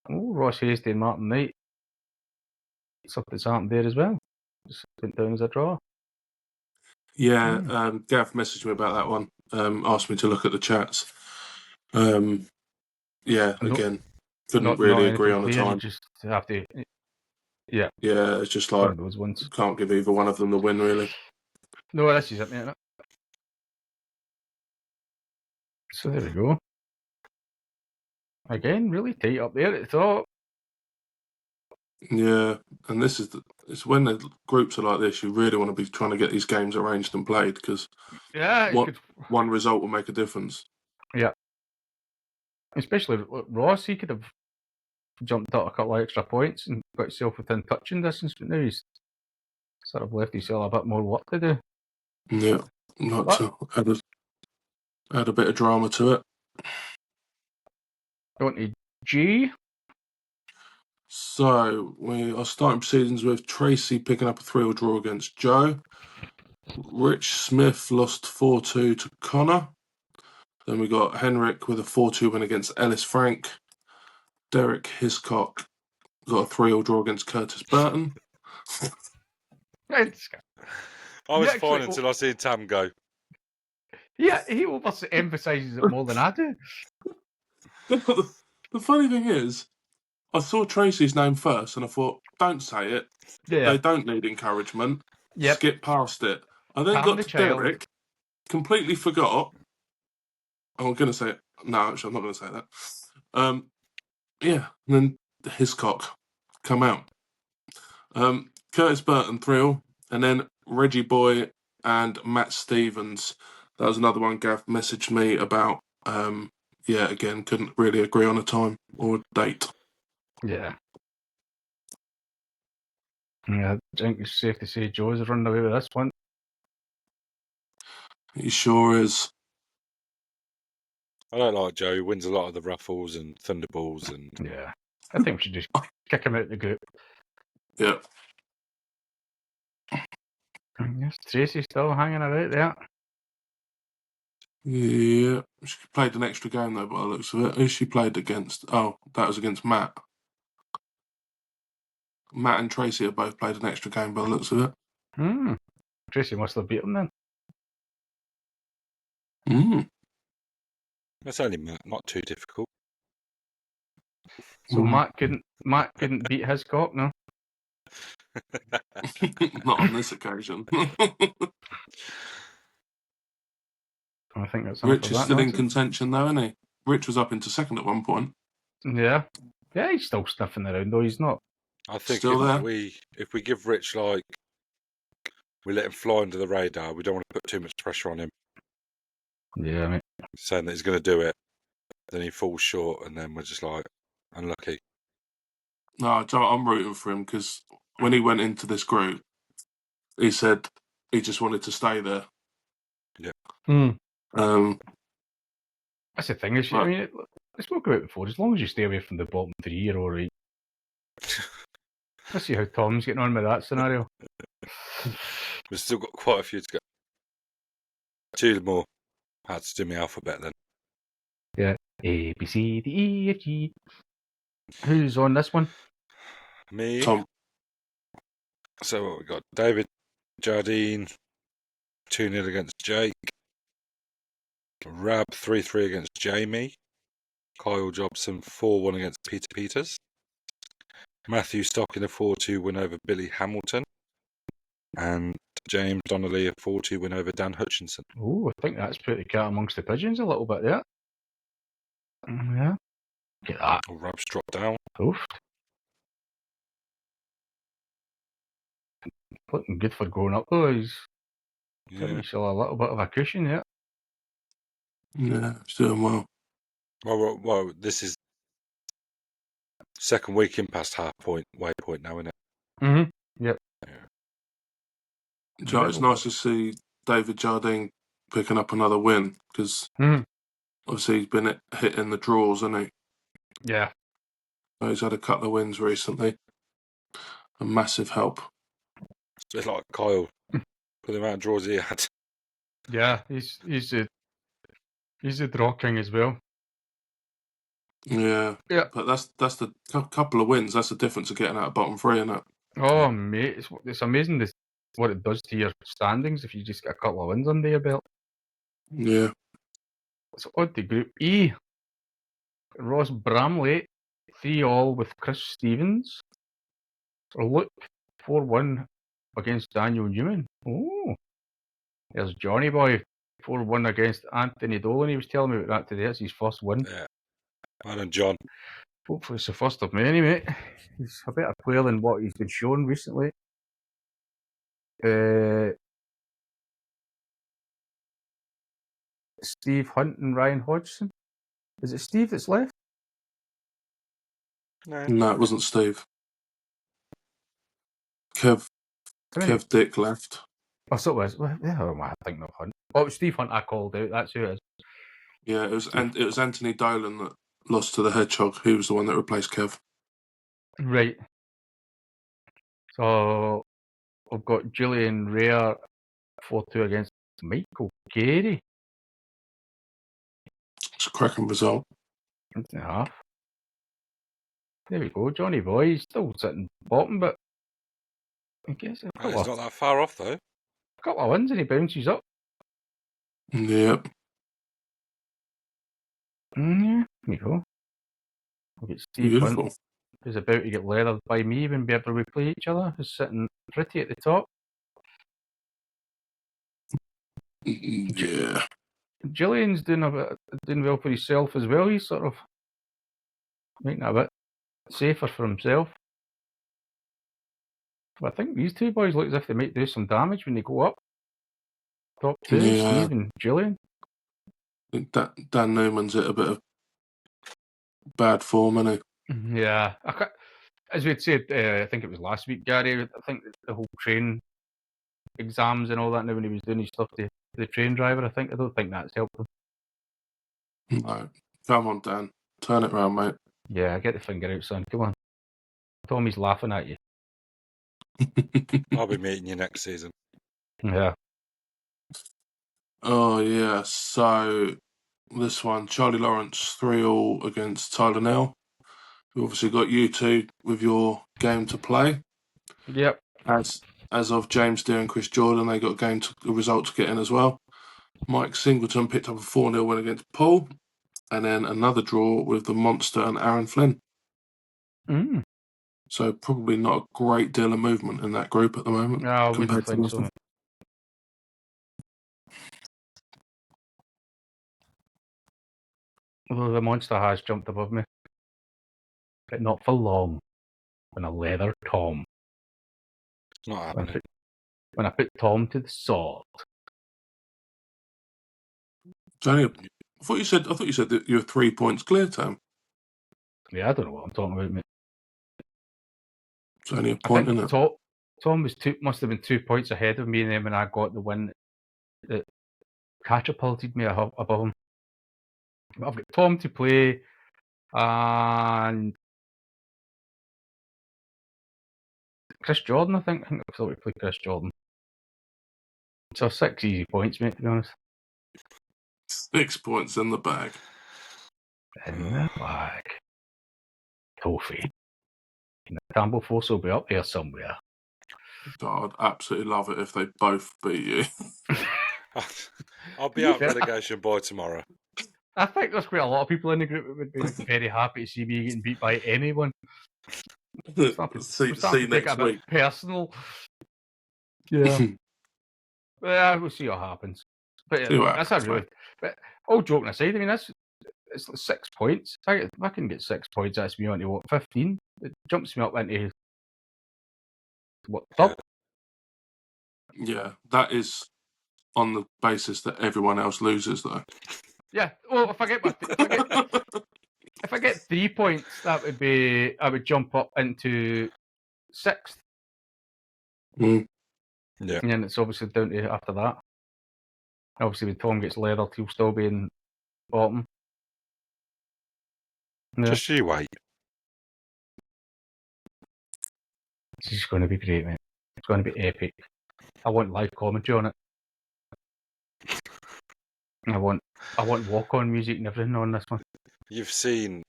Oh, Ross Hasty and Martin Knight. Something's happened there as well. Just went down as a draw. Yeah, Gav messaged me about that one. Asked me to look at the chats. Yeah, No- again, couldn't Not really anything agree on a clear, you time. just have to. Yeah, Yeah, it's just one like of those ones. can't give either one of them the win, really. No, this is it, mate. So there we go. Again, really tight up there at the top. Yeah, and this is it's when the groups are like this, you really want to be trying to get these games arranged and played because Yeah, it could, one result will make a difference. especially Ross, he could have jumped out a couple of extra points and got himself within touching distance, but now he's sort of left himself a bit more work to do. Yeah, not to add a bit of drama to it. On to G. So we are starting proceedings with Tracy picking up a 3-3 draw against Joe. Rich Smith lost 4-2 to Connor. Then we got Henrik with a 4-2 win against Ellis Frank. Derek Hiscock got a 3-3 draw against Curtis Burton. I was actually- fine until I seen Tam go. Yeah, he overemphasises it more than I do. The funny thing is, I saw Tracy's name first and I thought, don't say it. Yeah. They don't need encouragement. Yep. Skip past it. I then Calm got the to child. Derek, completely forgot. I'm going to say it. No, actually, I'm not going to say that. Yeah, and then Hiscock come out. Curtis Burton, 3-3, and then Reggie Boy and Matt Stevens. That was another one Gav messaged me about. Yeah, again, couldn't really agree on a time or a date. Yeah. Yeah, I think it's safe to say Joe's running away with this one. He sure is. I don't like Joe. He wins a lot of the ruffles and thunderballs and Yeah. I think we should just kick him out of the group. Yeah. Yes, Tracy's still hanging about there. Yeah. She played an extra game, though, by the looks of it. Who she played against? Oh, that was against Matt. Matt and Tracy have both played an extra game, by the looks of it. Tracy must have beat him then. that's only not too difficult. So Matt couldn't beat his cock, no? Not on this occasion. I think that's Rich enough is of still that in nonsense. contention, though, isn't he? Rich was up into second at one point. Yeah. Yeah, he's still sniffing around though, he's not. I think Still there? if we give Rich we let him fly under the radar, we don't want to put too much pressure on him, Yeah, mate. saying that he's going to do it, then he falls short, and then we're just like unlucky. No, I'm rooting for him because when he went into this group, he said he just wanted to stay there. Hmm. Um, That's the thing, is I mean, I spoke about it before, as long as you stay away from the bottom three, you're alright. Let's see how Tom's getting on with that scenario. We've still got quite a few to go. 2 more. Had to do my alphabet then. Yeah. A, B, C, D, E, F, G. Who's on this one? Me. Tom. So what we got? David Jardine 2-0 against Jake. Rab 3-3 against Jamie. Kyle Jobson 4-1 against Peter Peters. Matthew Stocking a 4-2 win over Billy Hamilton. And James Donnelly a 4-2 win over Dan Hutchinson. Oh, I think that's put the cat amongst the pigeons a little bit there. Yeah. Get that. Oh, Rab's dropped down. Oof. Looking good for going up though. He's still a little bit of a cushion there. Yeah, he's doing well. Well, this is second week in past waypoint now, isn't it? Mm-hmm. Yep. Joe, it's nice to see David Jardine picking up another win because obviously he's been hitting the draws, hasn't he? Yeah. So he's had a couple of wins recently. A massive help. It's a bit like Kyle for the amount of draws he had. Yeah, he's a draw king as well. Yeah. Yeah. But that's the couple of wins. That's the difference of getting out of bottom three, isn't it? Oh mate, it's amazing what it does to your standings if you just get a couple of wins under your belt. Yeah. It's on to Group E. Ross Bramley, 3-3 with Chris Stevens. Luke, 4-1 against Daniel Newman. Oh, there's Johnny Boy, 4-1 against Anthony Dolan. He was telling me about that today. It's his first win. Yeah. Well done, John. Hopefully it's the first of many, mate. He's a better player than what he's been shown recently. Steve Hunt and Ryan Hodgson. Is it Steve that's left? No, it wasn't Steve. Kev Dick left. Oh, so it was. Well, I think not Hunt. Oh, it was Steve Hunt I called out. That's who it is. Yeah, it was Anthony Dolan that lost to the Hedgehog. He was the one that replaced Kev. Right. So we've got Julian Rare 4-2 against Michael Carey. It's a cracking result. 1.5. There we go. Johnny Boy, he's still sitting bottom, but I guess a Well, it's not that far off, though. couple of wins and he bounces up. Yep. Yeah, there you go. We'll get Steve Beautiful. Hunt, who's about to get leathered by me whenever we play each other, who's sitting pretty at the top. Yeah. Gillian's doing well for himself as well. He's sort of making it a bit safer for himself. But I think these two boys look as if they might do some damage when they go up. Top two, Yeah. Steve and Gillian. I think Dan Newman's at a bit of bad form, isn't he? Yeah. As we'd said, I think it was last week, Gary, I think the whole train exams and all that now when he was doing his stuff to the train driver, I don't think that's helped him. No. Come on, Dan. Turn it round, mate. Yeah, get the finger out, son. Come on. Tommy's laughing at you. I'll be meeting you next season. Yeah. Oh, yeah. So, this one, Charlie Lawrence 3-3 against Tyler Nell. We obviously got you two with your game to play. Yep. As of James Deere and Chris Jordan, they got a result to get in as well. Mike Singleton picked up a 4-0 win against Paul. And then another draw with the Monster and Aaron Flynn. Mm. So probably not a great deal of movement in that group at the moment. No, I wouldn't compared to think last so. time. Although the monster has jumped above me. But not for long. When a leather Tom. It's not happening. When I put Tom to the sword. Johnny, I thought you said that you were 3 points clear, Tom. Yeah, I don't know what I'm talking about, mate. It's only a I point, think isn't it? Tom must have been 2 points ahead of me, and then when I got the win, it catapulted me above him. But I've got Tom to play, and Chris Jordan, I think. I think I thought we played Chris Jordan. So 6 easy points, mate, to be honest. 6 points in the bag. In the bag. Toffee. The Campbell Force will be up there somewhere. God, I'd absolutely love it if they both beat you. I'll be out relegation boy tomorrow. I think there's quite a lot of people in the group that would be very happy to see me getting beat by anyone. See next week. Personal. Yeah. Yeah, we'll see what happens. But that's a really. But all joking aside, I mean it's 6 points. If I can get 6 points, that's me onto 15. It jumps me up into third? Yeah, that is on the basis that everyone else loses, though. Yeah. Well, if I get 3 points, I would jump up into 6th. Mm. Yeah. And then it's obviously down to after that. Obviously, when Tom gets leathered, he'll still be in bottom. Yeah. Just you wait. This is going to be great, mate. It's going to be epic. I want live commentary on it. I want walk-on music and everything on this one. You've seen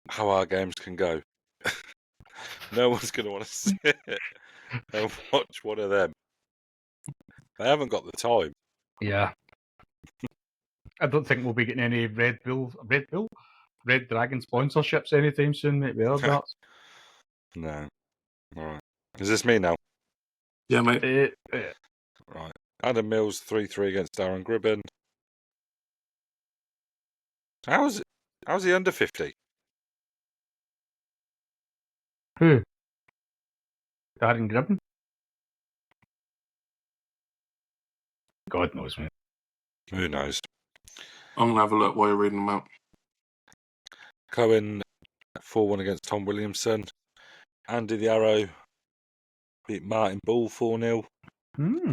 how our games can go. No one's going to want to sit and watch one of them. They haven't got the time. Yeah. I don't think we'll be getting any Red Dragon sponsorships anytime soon, mate. We heard that. No. All right. Is this me now? Yeah, mate. Right. Adam Mills 3-3 against Darren Gribben. How's he under 50? Who? Darren Gribben? God knows, mate. Who knows? I'm gonna have a look while you're reading them out. Cohen 4-1 against Tom Williamson. Andy the Arrow beat Martin Bull 4-0. Hmm.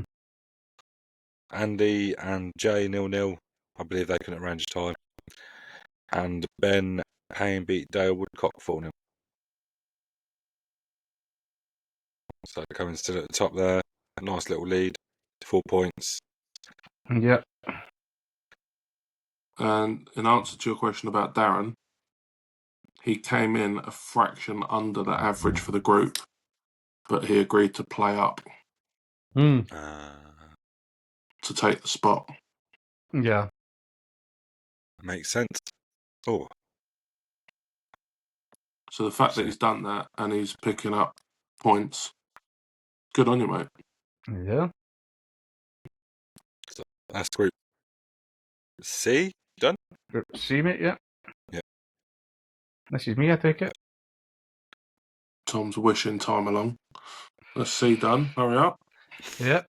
Andy and Jay 0-0. I believe they couldn't arrange time. And Ben Payne beat Dale Woodcock 4-0. So Cohen's still at the top there. A nice little lead. 4 points. Yeah. And in answer to your question about Darren, he came in a fraction under the average for the group, but he agreed to play up Hmm. to take the spot. Yeah. Makes sense. Oh, So the fact that he's done that and he's picking up points, good on you, mate. Yeah. that's group C. Done? Group C, mate, yeah. Yeah. This is me, I take it. Tom's wishing time along. Let's see, done. Hurry up. Yeah.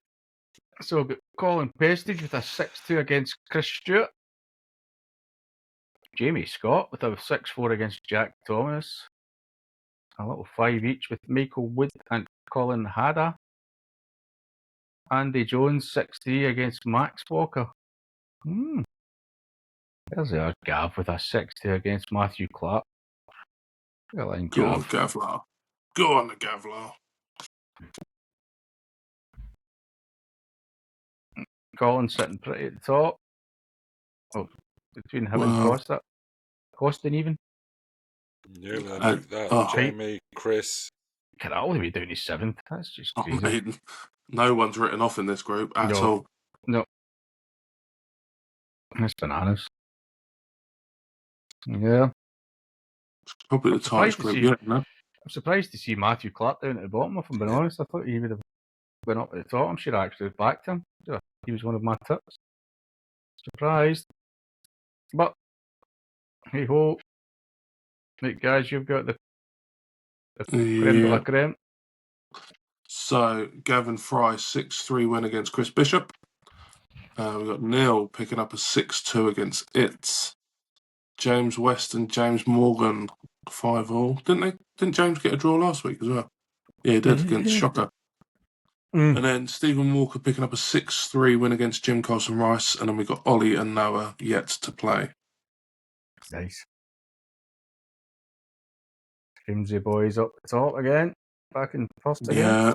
So we've got Colin Pestage with a 6-2 against Chris Stewart. Jamie Scott with a 6-4 against Jack Thomas. A little 5 each with Michael Wood and Colin Hadda. Andy Jones 6-3 against Max Walker. There's our Gav with a 6-2 against Matthew Clark. Well, and Go on, Gav. Gavlar. Go on, the Gavlar. Colin sitting pretty at the top. Oh, between him and Wow. Costin even. Yeah, well, Uh, pick that. oh. Jamie, Chris. Can that only be down to 7th? That's just Oh, crazy. mate, no one's written off in this group at No. all. No. That's bananas. Yeah. Probably the tightest surprised to group see- yet, no? I'm surprised to see Matthew Clark down at the bottom, if I'm being honest. I thought he would have went up at the top. I'm sure I actually backed him. Yeah, he was one of my tips. Surprised. But, hey ho. Right, guys, you've got the creme de la Yeah. creme. So, Gavin Fry, 6-3 win against Chris Bishop. We've got Neil picking up a 6-2 against Itz. James West and James Morgan, 5-all. Didn't James get a draw last week as well? Yeah, he did against Shocker. And then Stephen Walker picking up a 6-3 win against Jim Carlson Rice. And then we've got Ollie and Noah yet to play. Nice. Crimsy boys up the top again. Back in first again. Yeah.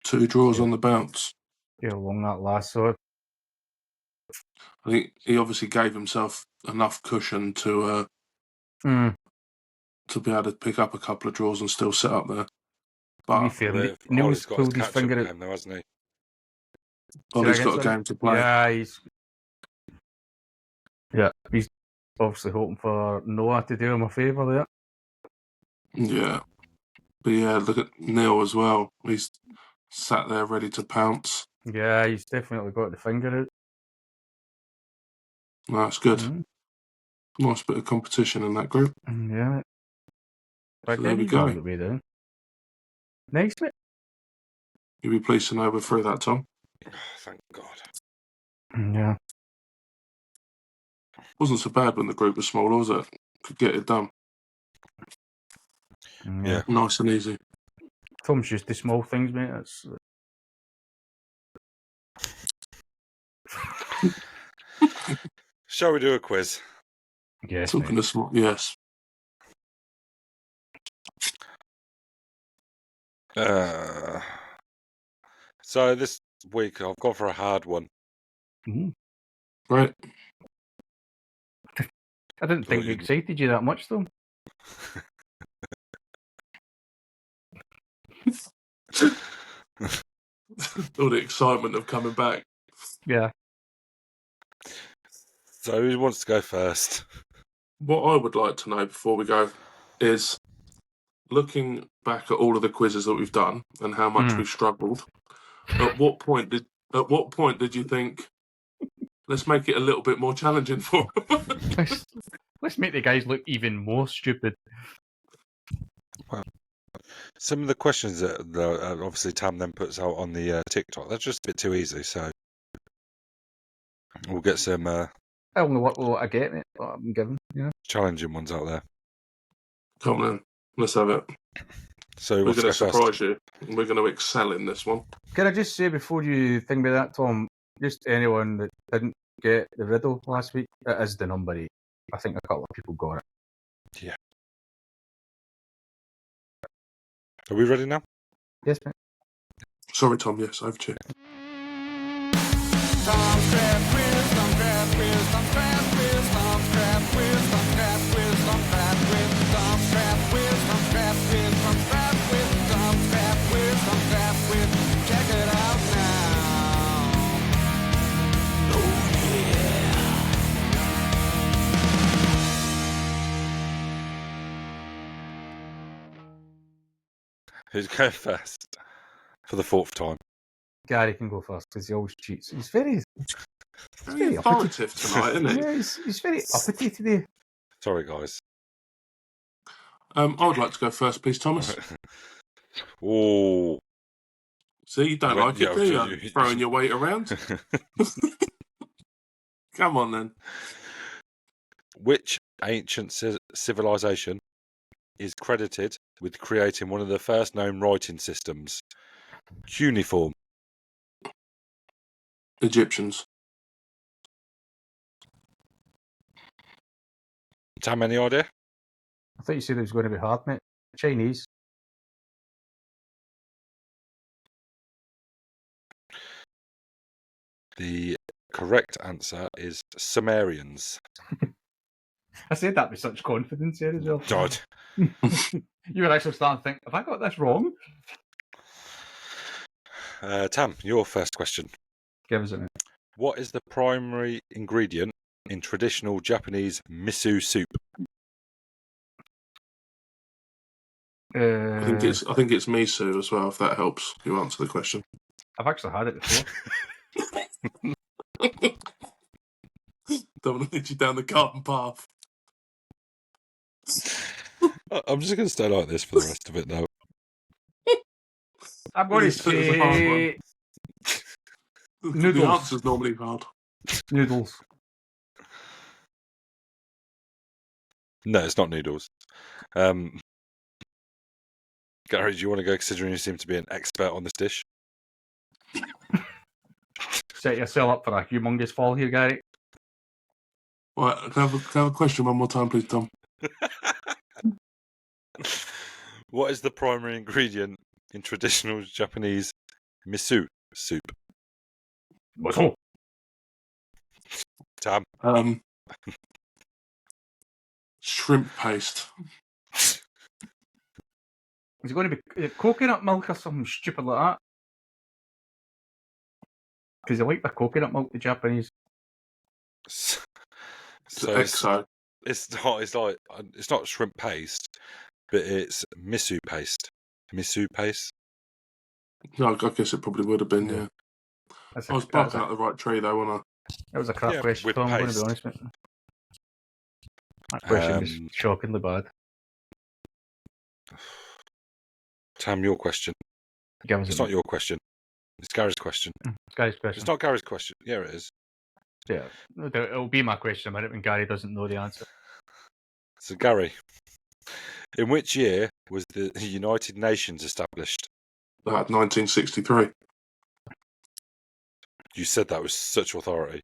2 draws on the bounce. See how long that lasts. So, I think he obviously gave himself enough cushion to be able to pick up a couple of draws and still sit up there. to be But fair, Ollie's Neil's got pulled his catch-up finger out. game though, hasn't he? Ollie's Say got a again, game to play. Yeah, he's obviously hoping for Noah to do him a favour there. Yeah. But yeah, look at Neil as well. He's sat there ready to pounce. Yeah, he's definitely got the finger out. That's good. Mm. Nice bit of competition in that group. Yeah. So there we go. The way down. Nice, mate. You'll be pleased to know we're through that, Tom. Thank God. Yeah. Wasn't so bad when the group was smaller, was it? Could get it done. Yeah. Nice and easy. Tom's used to small things, mate. That's Shall we do a quiz? yes, Talking mate. to small, yes. So this week I've gone for a hard one. Right. I didn't think you- it excited you that much, though. all the excitement of coming back. Yeah. So who wants to go first? What I would like to know before we go is, looking back at all of the quizzes that we've done and how much we've struggled, at what point did you think, let's make it a little bit more challenging for them? Let's make the guys look even more stupid. Some of the questions that obviously Tam then puts out on the TikTok, they're just a bit too easy, so we'll get some I don't know what I get, mate, what I'm given. Yeah. challenging ones out there. Come on, let's have it. So We're what's going to go first? surprise you. We're going to excel in this one. Can I just say before you think about that, Tom, just anyone that didn't get the riddle last week, it is the number 8. I think a couple of people got it. Yeah. Are we ready now? Yes, mate. Sorry, Tom. Yes, over to you. Check it out now. Oh yeah. Who's going first? For the 4th time. Gary can go first because he always cheats. He's very Very authoritative tonight, isn't he? yeah, he's very uppity today. Sorry, guys. I would like to go first, please, Thomas. Oh. See, you don't Well, like yeah, it, do you? you- Throwing your weight around. Come on, then. Which ancient civilization is credited with creating one of the first known writing systems? Cuneiform. Egyptians. Tam, any idea? I thought you said it was going to be hard, mate. Chinese. The Correct answer is Sumerians. I said that with such confidence there as well. God. You were actually starting to think, have I got this wrong? Tam, your first question. Give us a minute. What is the primary ingredient in traditional Japanese miso soup? I think it's miso as well, if that helps you answer the question. I've actually had it before. Don't want to lead you down the garden path. I'm just going to stay like this for the rest of it now. I'm going to It's a hard say The Noodles. answer's normally hard. noodles. No, it's not noodles. Gary, do you want to go, considering you seem to be an expert on this dish? Set yourself up for a humongous fall here, Gary. Right, can I have a question one more time, please, Tom? What is the primary ingredient in traditional Japanese miso soup? Miso. Tam? Shrimp paste. Is it going to be coconut milk or something stupid like that? Because they like the coconut milk, the Japanese. So XO. it's not shrimp paste, but it's miso paste. Miso paste. No, I guess it probably would have been, yeah. I was barking up the right tree, though, wasn't I? That was a crap Yeah, question, with Tom, I'm going to be paste. honest with you. That question was shockingly bad. Tam, your question. Give us It's a not your question. It's Gary's question. It's Gary's question. It's not Gary's question. Yeah, it is. Yeah, it'll be my question a minute when Gary doesn't know the answer. So, Gary, in which year was the United Nations established? 1963. You said that with such authority.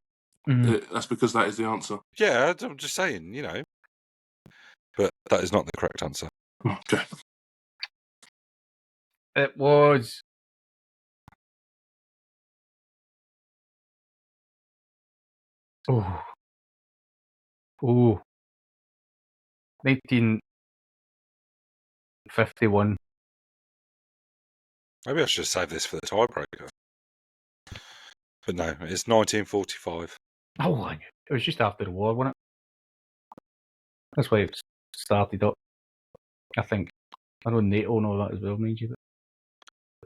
That's because that is the answer. Yeah, I'm just saying, But that is not the correct answer. Okay. It was... Oh. 1951. Maybe I should save this for the tiebreaker. But no, it's 1945. Oh, I knew. It was just after the war, wasn't it? That's why it started up. I think. I know NATO and all that as well, mind you. But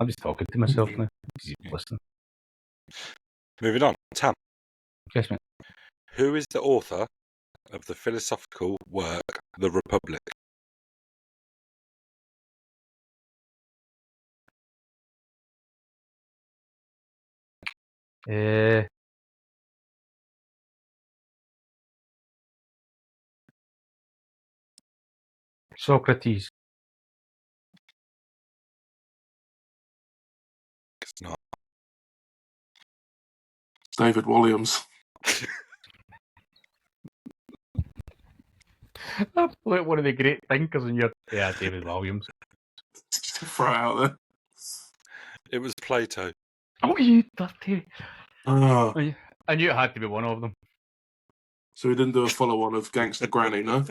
I'm just talking to myself now. He's listening. Moving on. Tam, Yes, mate. who is the author of the philosophical work The Republic? Socrates. It's not. David Williams. Like one of the great thinkers in your... Yeah, David Williams. Throw it out there. It was Plato. Oh, you dirty. Ah, I knew it had to be one of them. so we didn't do a follow-on of Gangster Granny, no?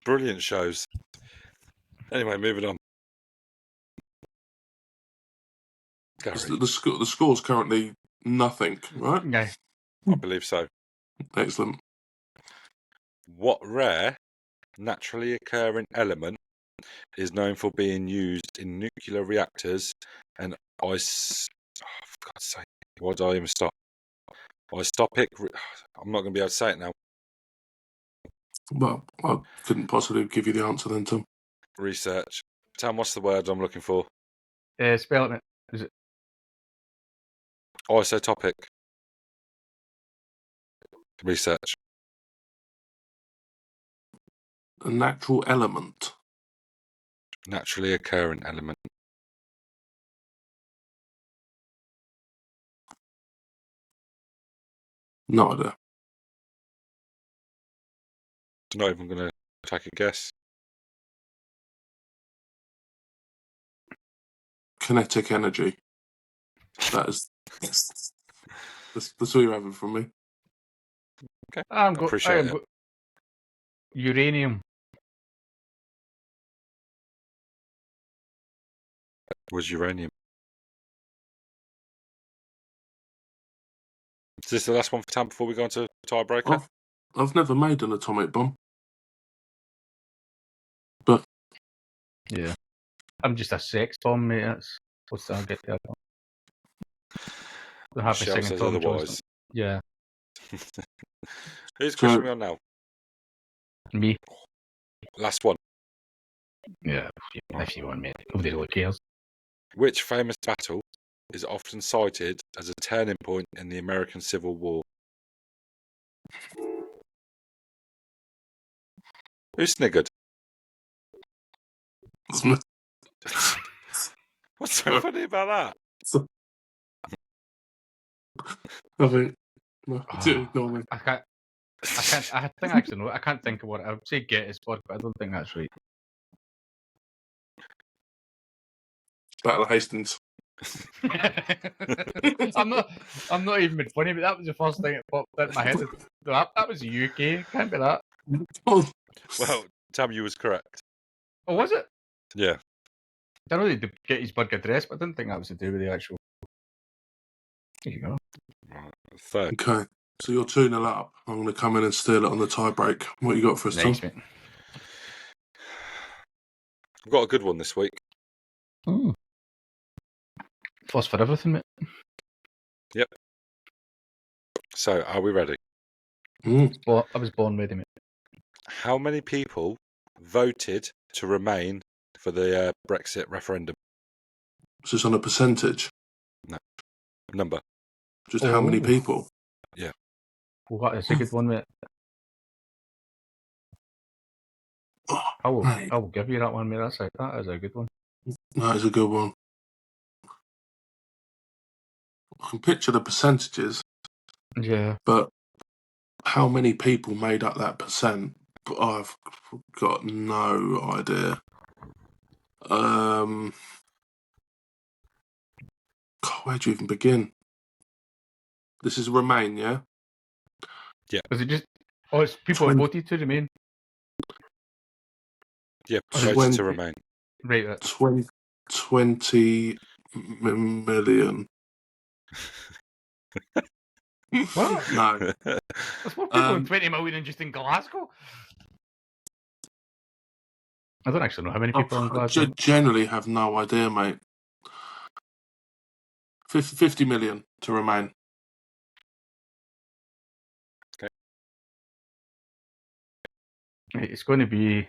Brilliant shows. Anyway, moving on. Gary, The score's currently nothing, right? Yeah. I believe so. Excellent. What rare, naturally occurring element is known for being used in nuclear reactors and ice... Oh, for God's sake, why did I even stop? Isotopic... I'm not going to be able to say it now. Well, I couldn't possibly give you the answer then, Tom. Research. Tam, what's the word I'm looking for? Spell it, mate. Is it? Isotopic. Research. A natural element. Naturally occurring element. No idea. Not even going to take a guess. Kinetic energy. That is... That's all you're having from me. Okay. I'm Appreciate it. Uranium. Was uranium. Is this the last one for Tam before we go on to tiebreaker? I've never made an atomic bomb. Yeah. I'm just a sex bomb, mate. That's what's that? I'll get that one. The happy Shell singing says Tom otherwise. Johnson. Yeah. Who's So- questioning me on now? Me. Last one. Yeah. If you want, mate. Nobody really cares. Which famous battle is often cited as a turning point in the American Civil War? Who sniggered? What's so funny about that? I think... No, ignore me. I can't. I think I actually know. I can't think of what I would say. Gettysburg, but I don't think that's right. Battle of Hastings. I'm not even being funny, but that was the first thing that popped into my head. That was the UK. Can't be that. Oh, Well, Tam, you was correct. Oh, was it? Yeah. I know they did Gettysburg Address, but I didn't think that was to do with the actual. There you go. Right. Third. okay. So you're 2-0 up. I'm going to come in and steal it on the tie break. What you got for us, Tom? Nice, mate. I've got a good one this week. Ooh. First for everything, mate. Yep. So, are we ready? Well, I was born ready, mate. How many people voted to remain for the Brexit referendum? Is this on a percentage? Number. Just how many people? Well, that is a good one, mate. Oh, I will mate. give you that one, mate. That is a good one. That is a good one. I can picture the percentages, Yeah. but how many people made up that percent? I've got no idea. God, where do you even begin? This is Remain, yeah? Is it just? Oh, it's people who voted to remain. Yeah, So voted to remain. Right. 20 million. What? No. There's more people in 20 million than just in Glasgow. I don't actually know how many people are in I Glasgow. generally have no idea, mate. 50 million to remain. It's going to be.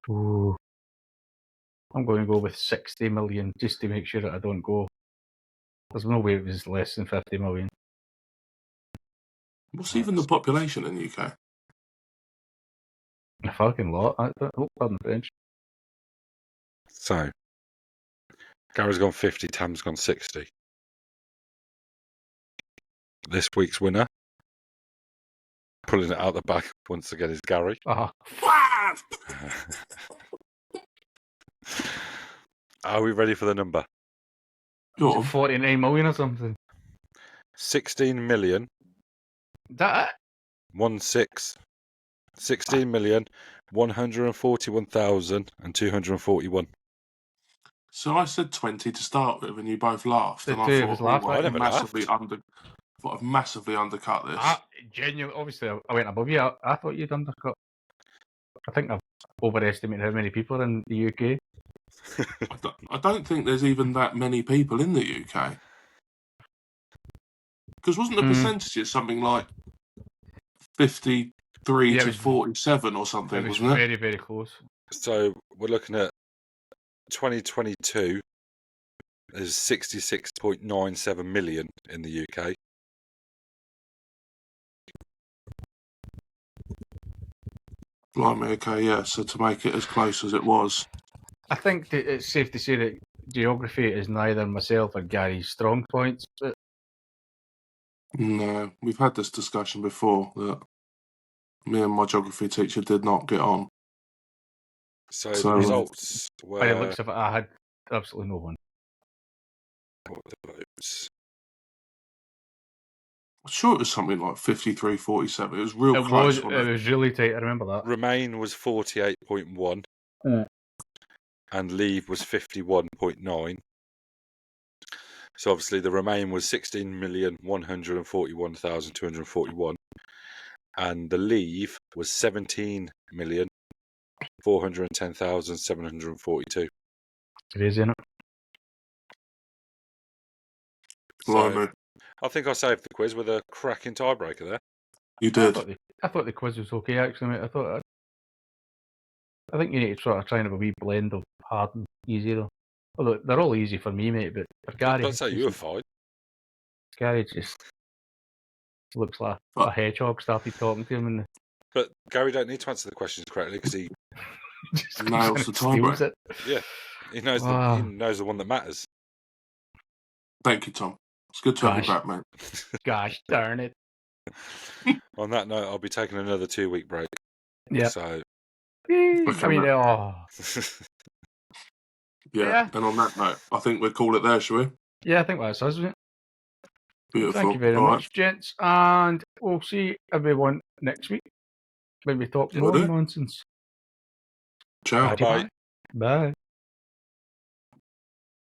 Ooh. I'm going to go with 60 million just to make sure that I don't go. There's no way it was less than 50 million. What's even the population in the UK? A fucking lot. Pardon French. So, Gary's gone 50, Tam's gone 60. This week's winner, pulling it out the back once again, is Gary. Are we ready for the number? Is it 49 million or something? 16 million. That 16,141,241. So I said 20 to start with, and you both laughed. The And I two of thought, us laughed. I never I've massively undercut this. Genuinely, obviously, I went above you. I thought you'd undercut. I think I've overestimated how many people are in the UK. I don't think there's even that many people in the UK. Because wasn't the percentages something like 53 to 47 or something, wasn't it? Very, very close. So we're looking at 2022 is 66.97 million in the UK. Blimey, okay, yeah. So to make it as close as it was. I think that it's safe to say that geography is neither myself or Gary's strong points. But No, we've had this discussion before that me and my geography teacher did not get on. So the results were. by the looks of it, I had absolutely no one. What were the votes? I'm sure it was something like 53-47. It was real close. It was really tight. I remember that. Remain was 48.1. And Leave was 51.9. So obviously the Remain was 16,141,241. And the Leave was 17,410,742. Crazy, isn't it? Blimey. I think I saved the quiz with a cracking tiebreaker there. You did. I thought the quiz was okay, actually, mate. I think you need to sort of try and have a wee blend of hard and easy, though. Although they're all easy for me, mate, but for Gary... I'd say you were fine. Gary just looks like a hedgehog started talking to him. But Gary don't need to answer the questions correctly because he nails the tiebreaker. Yeah, he knows the one that matters. Thank you, Tom. It's good to have you back, mate. Gosh darn it. On that note, I'll be taking another 2-week break. Yeah. So... Yeah, and on that note, I think we'll call it there, shall we? Yeah, I think that's us, isn't it? Beautiful. Thank you very much, gents, and we'll see everyone next week when we talk more nonsense. Ciao. Bye. Bye.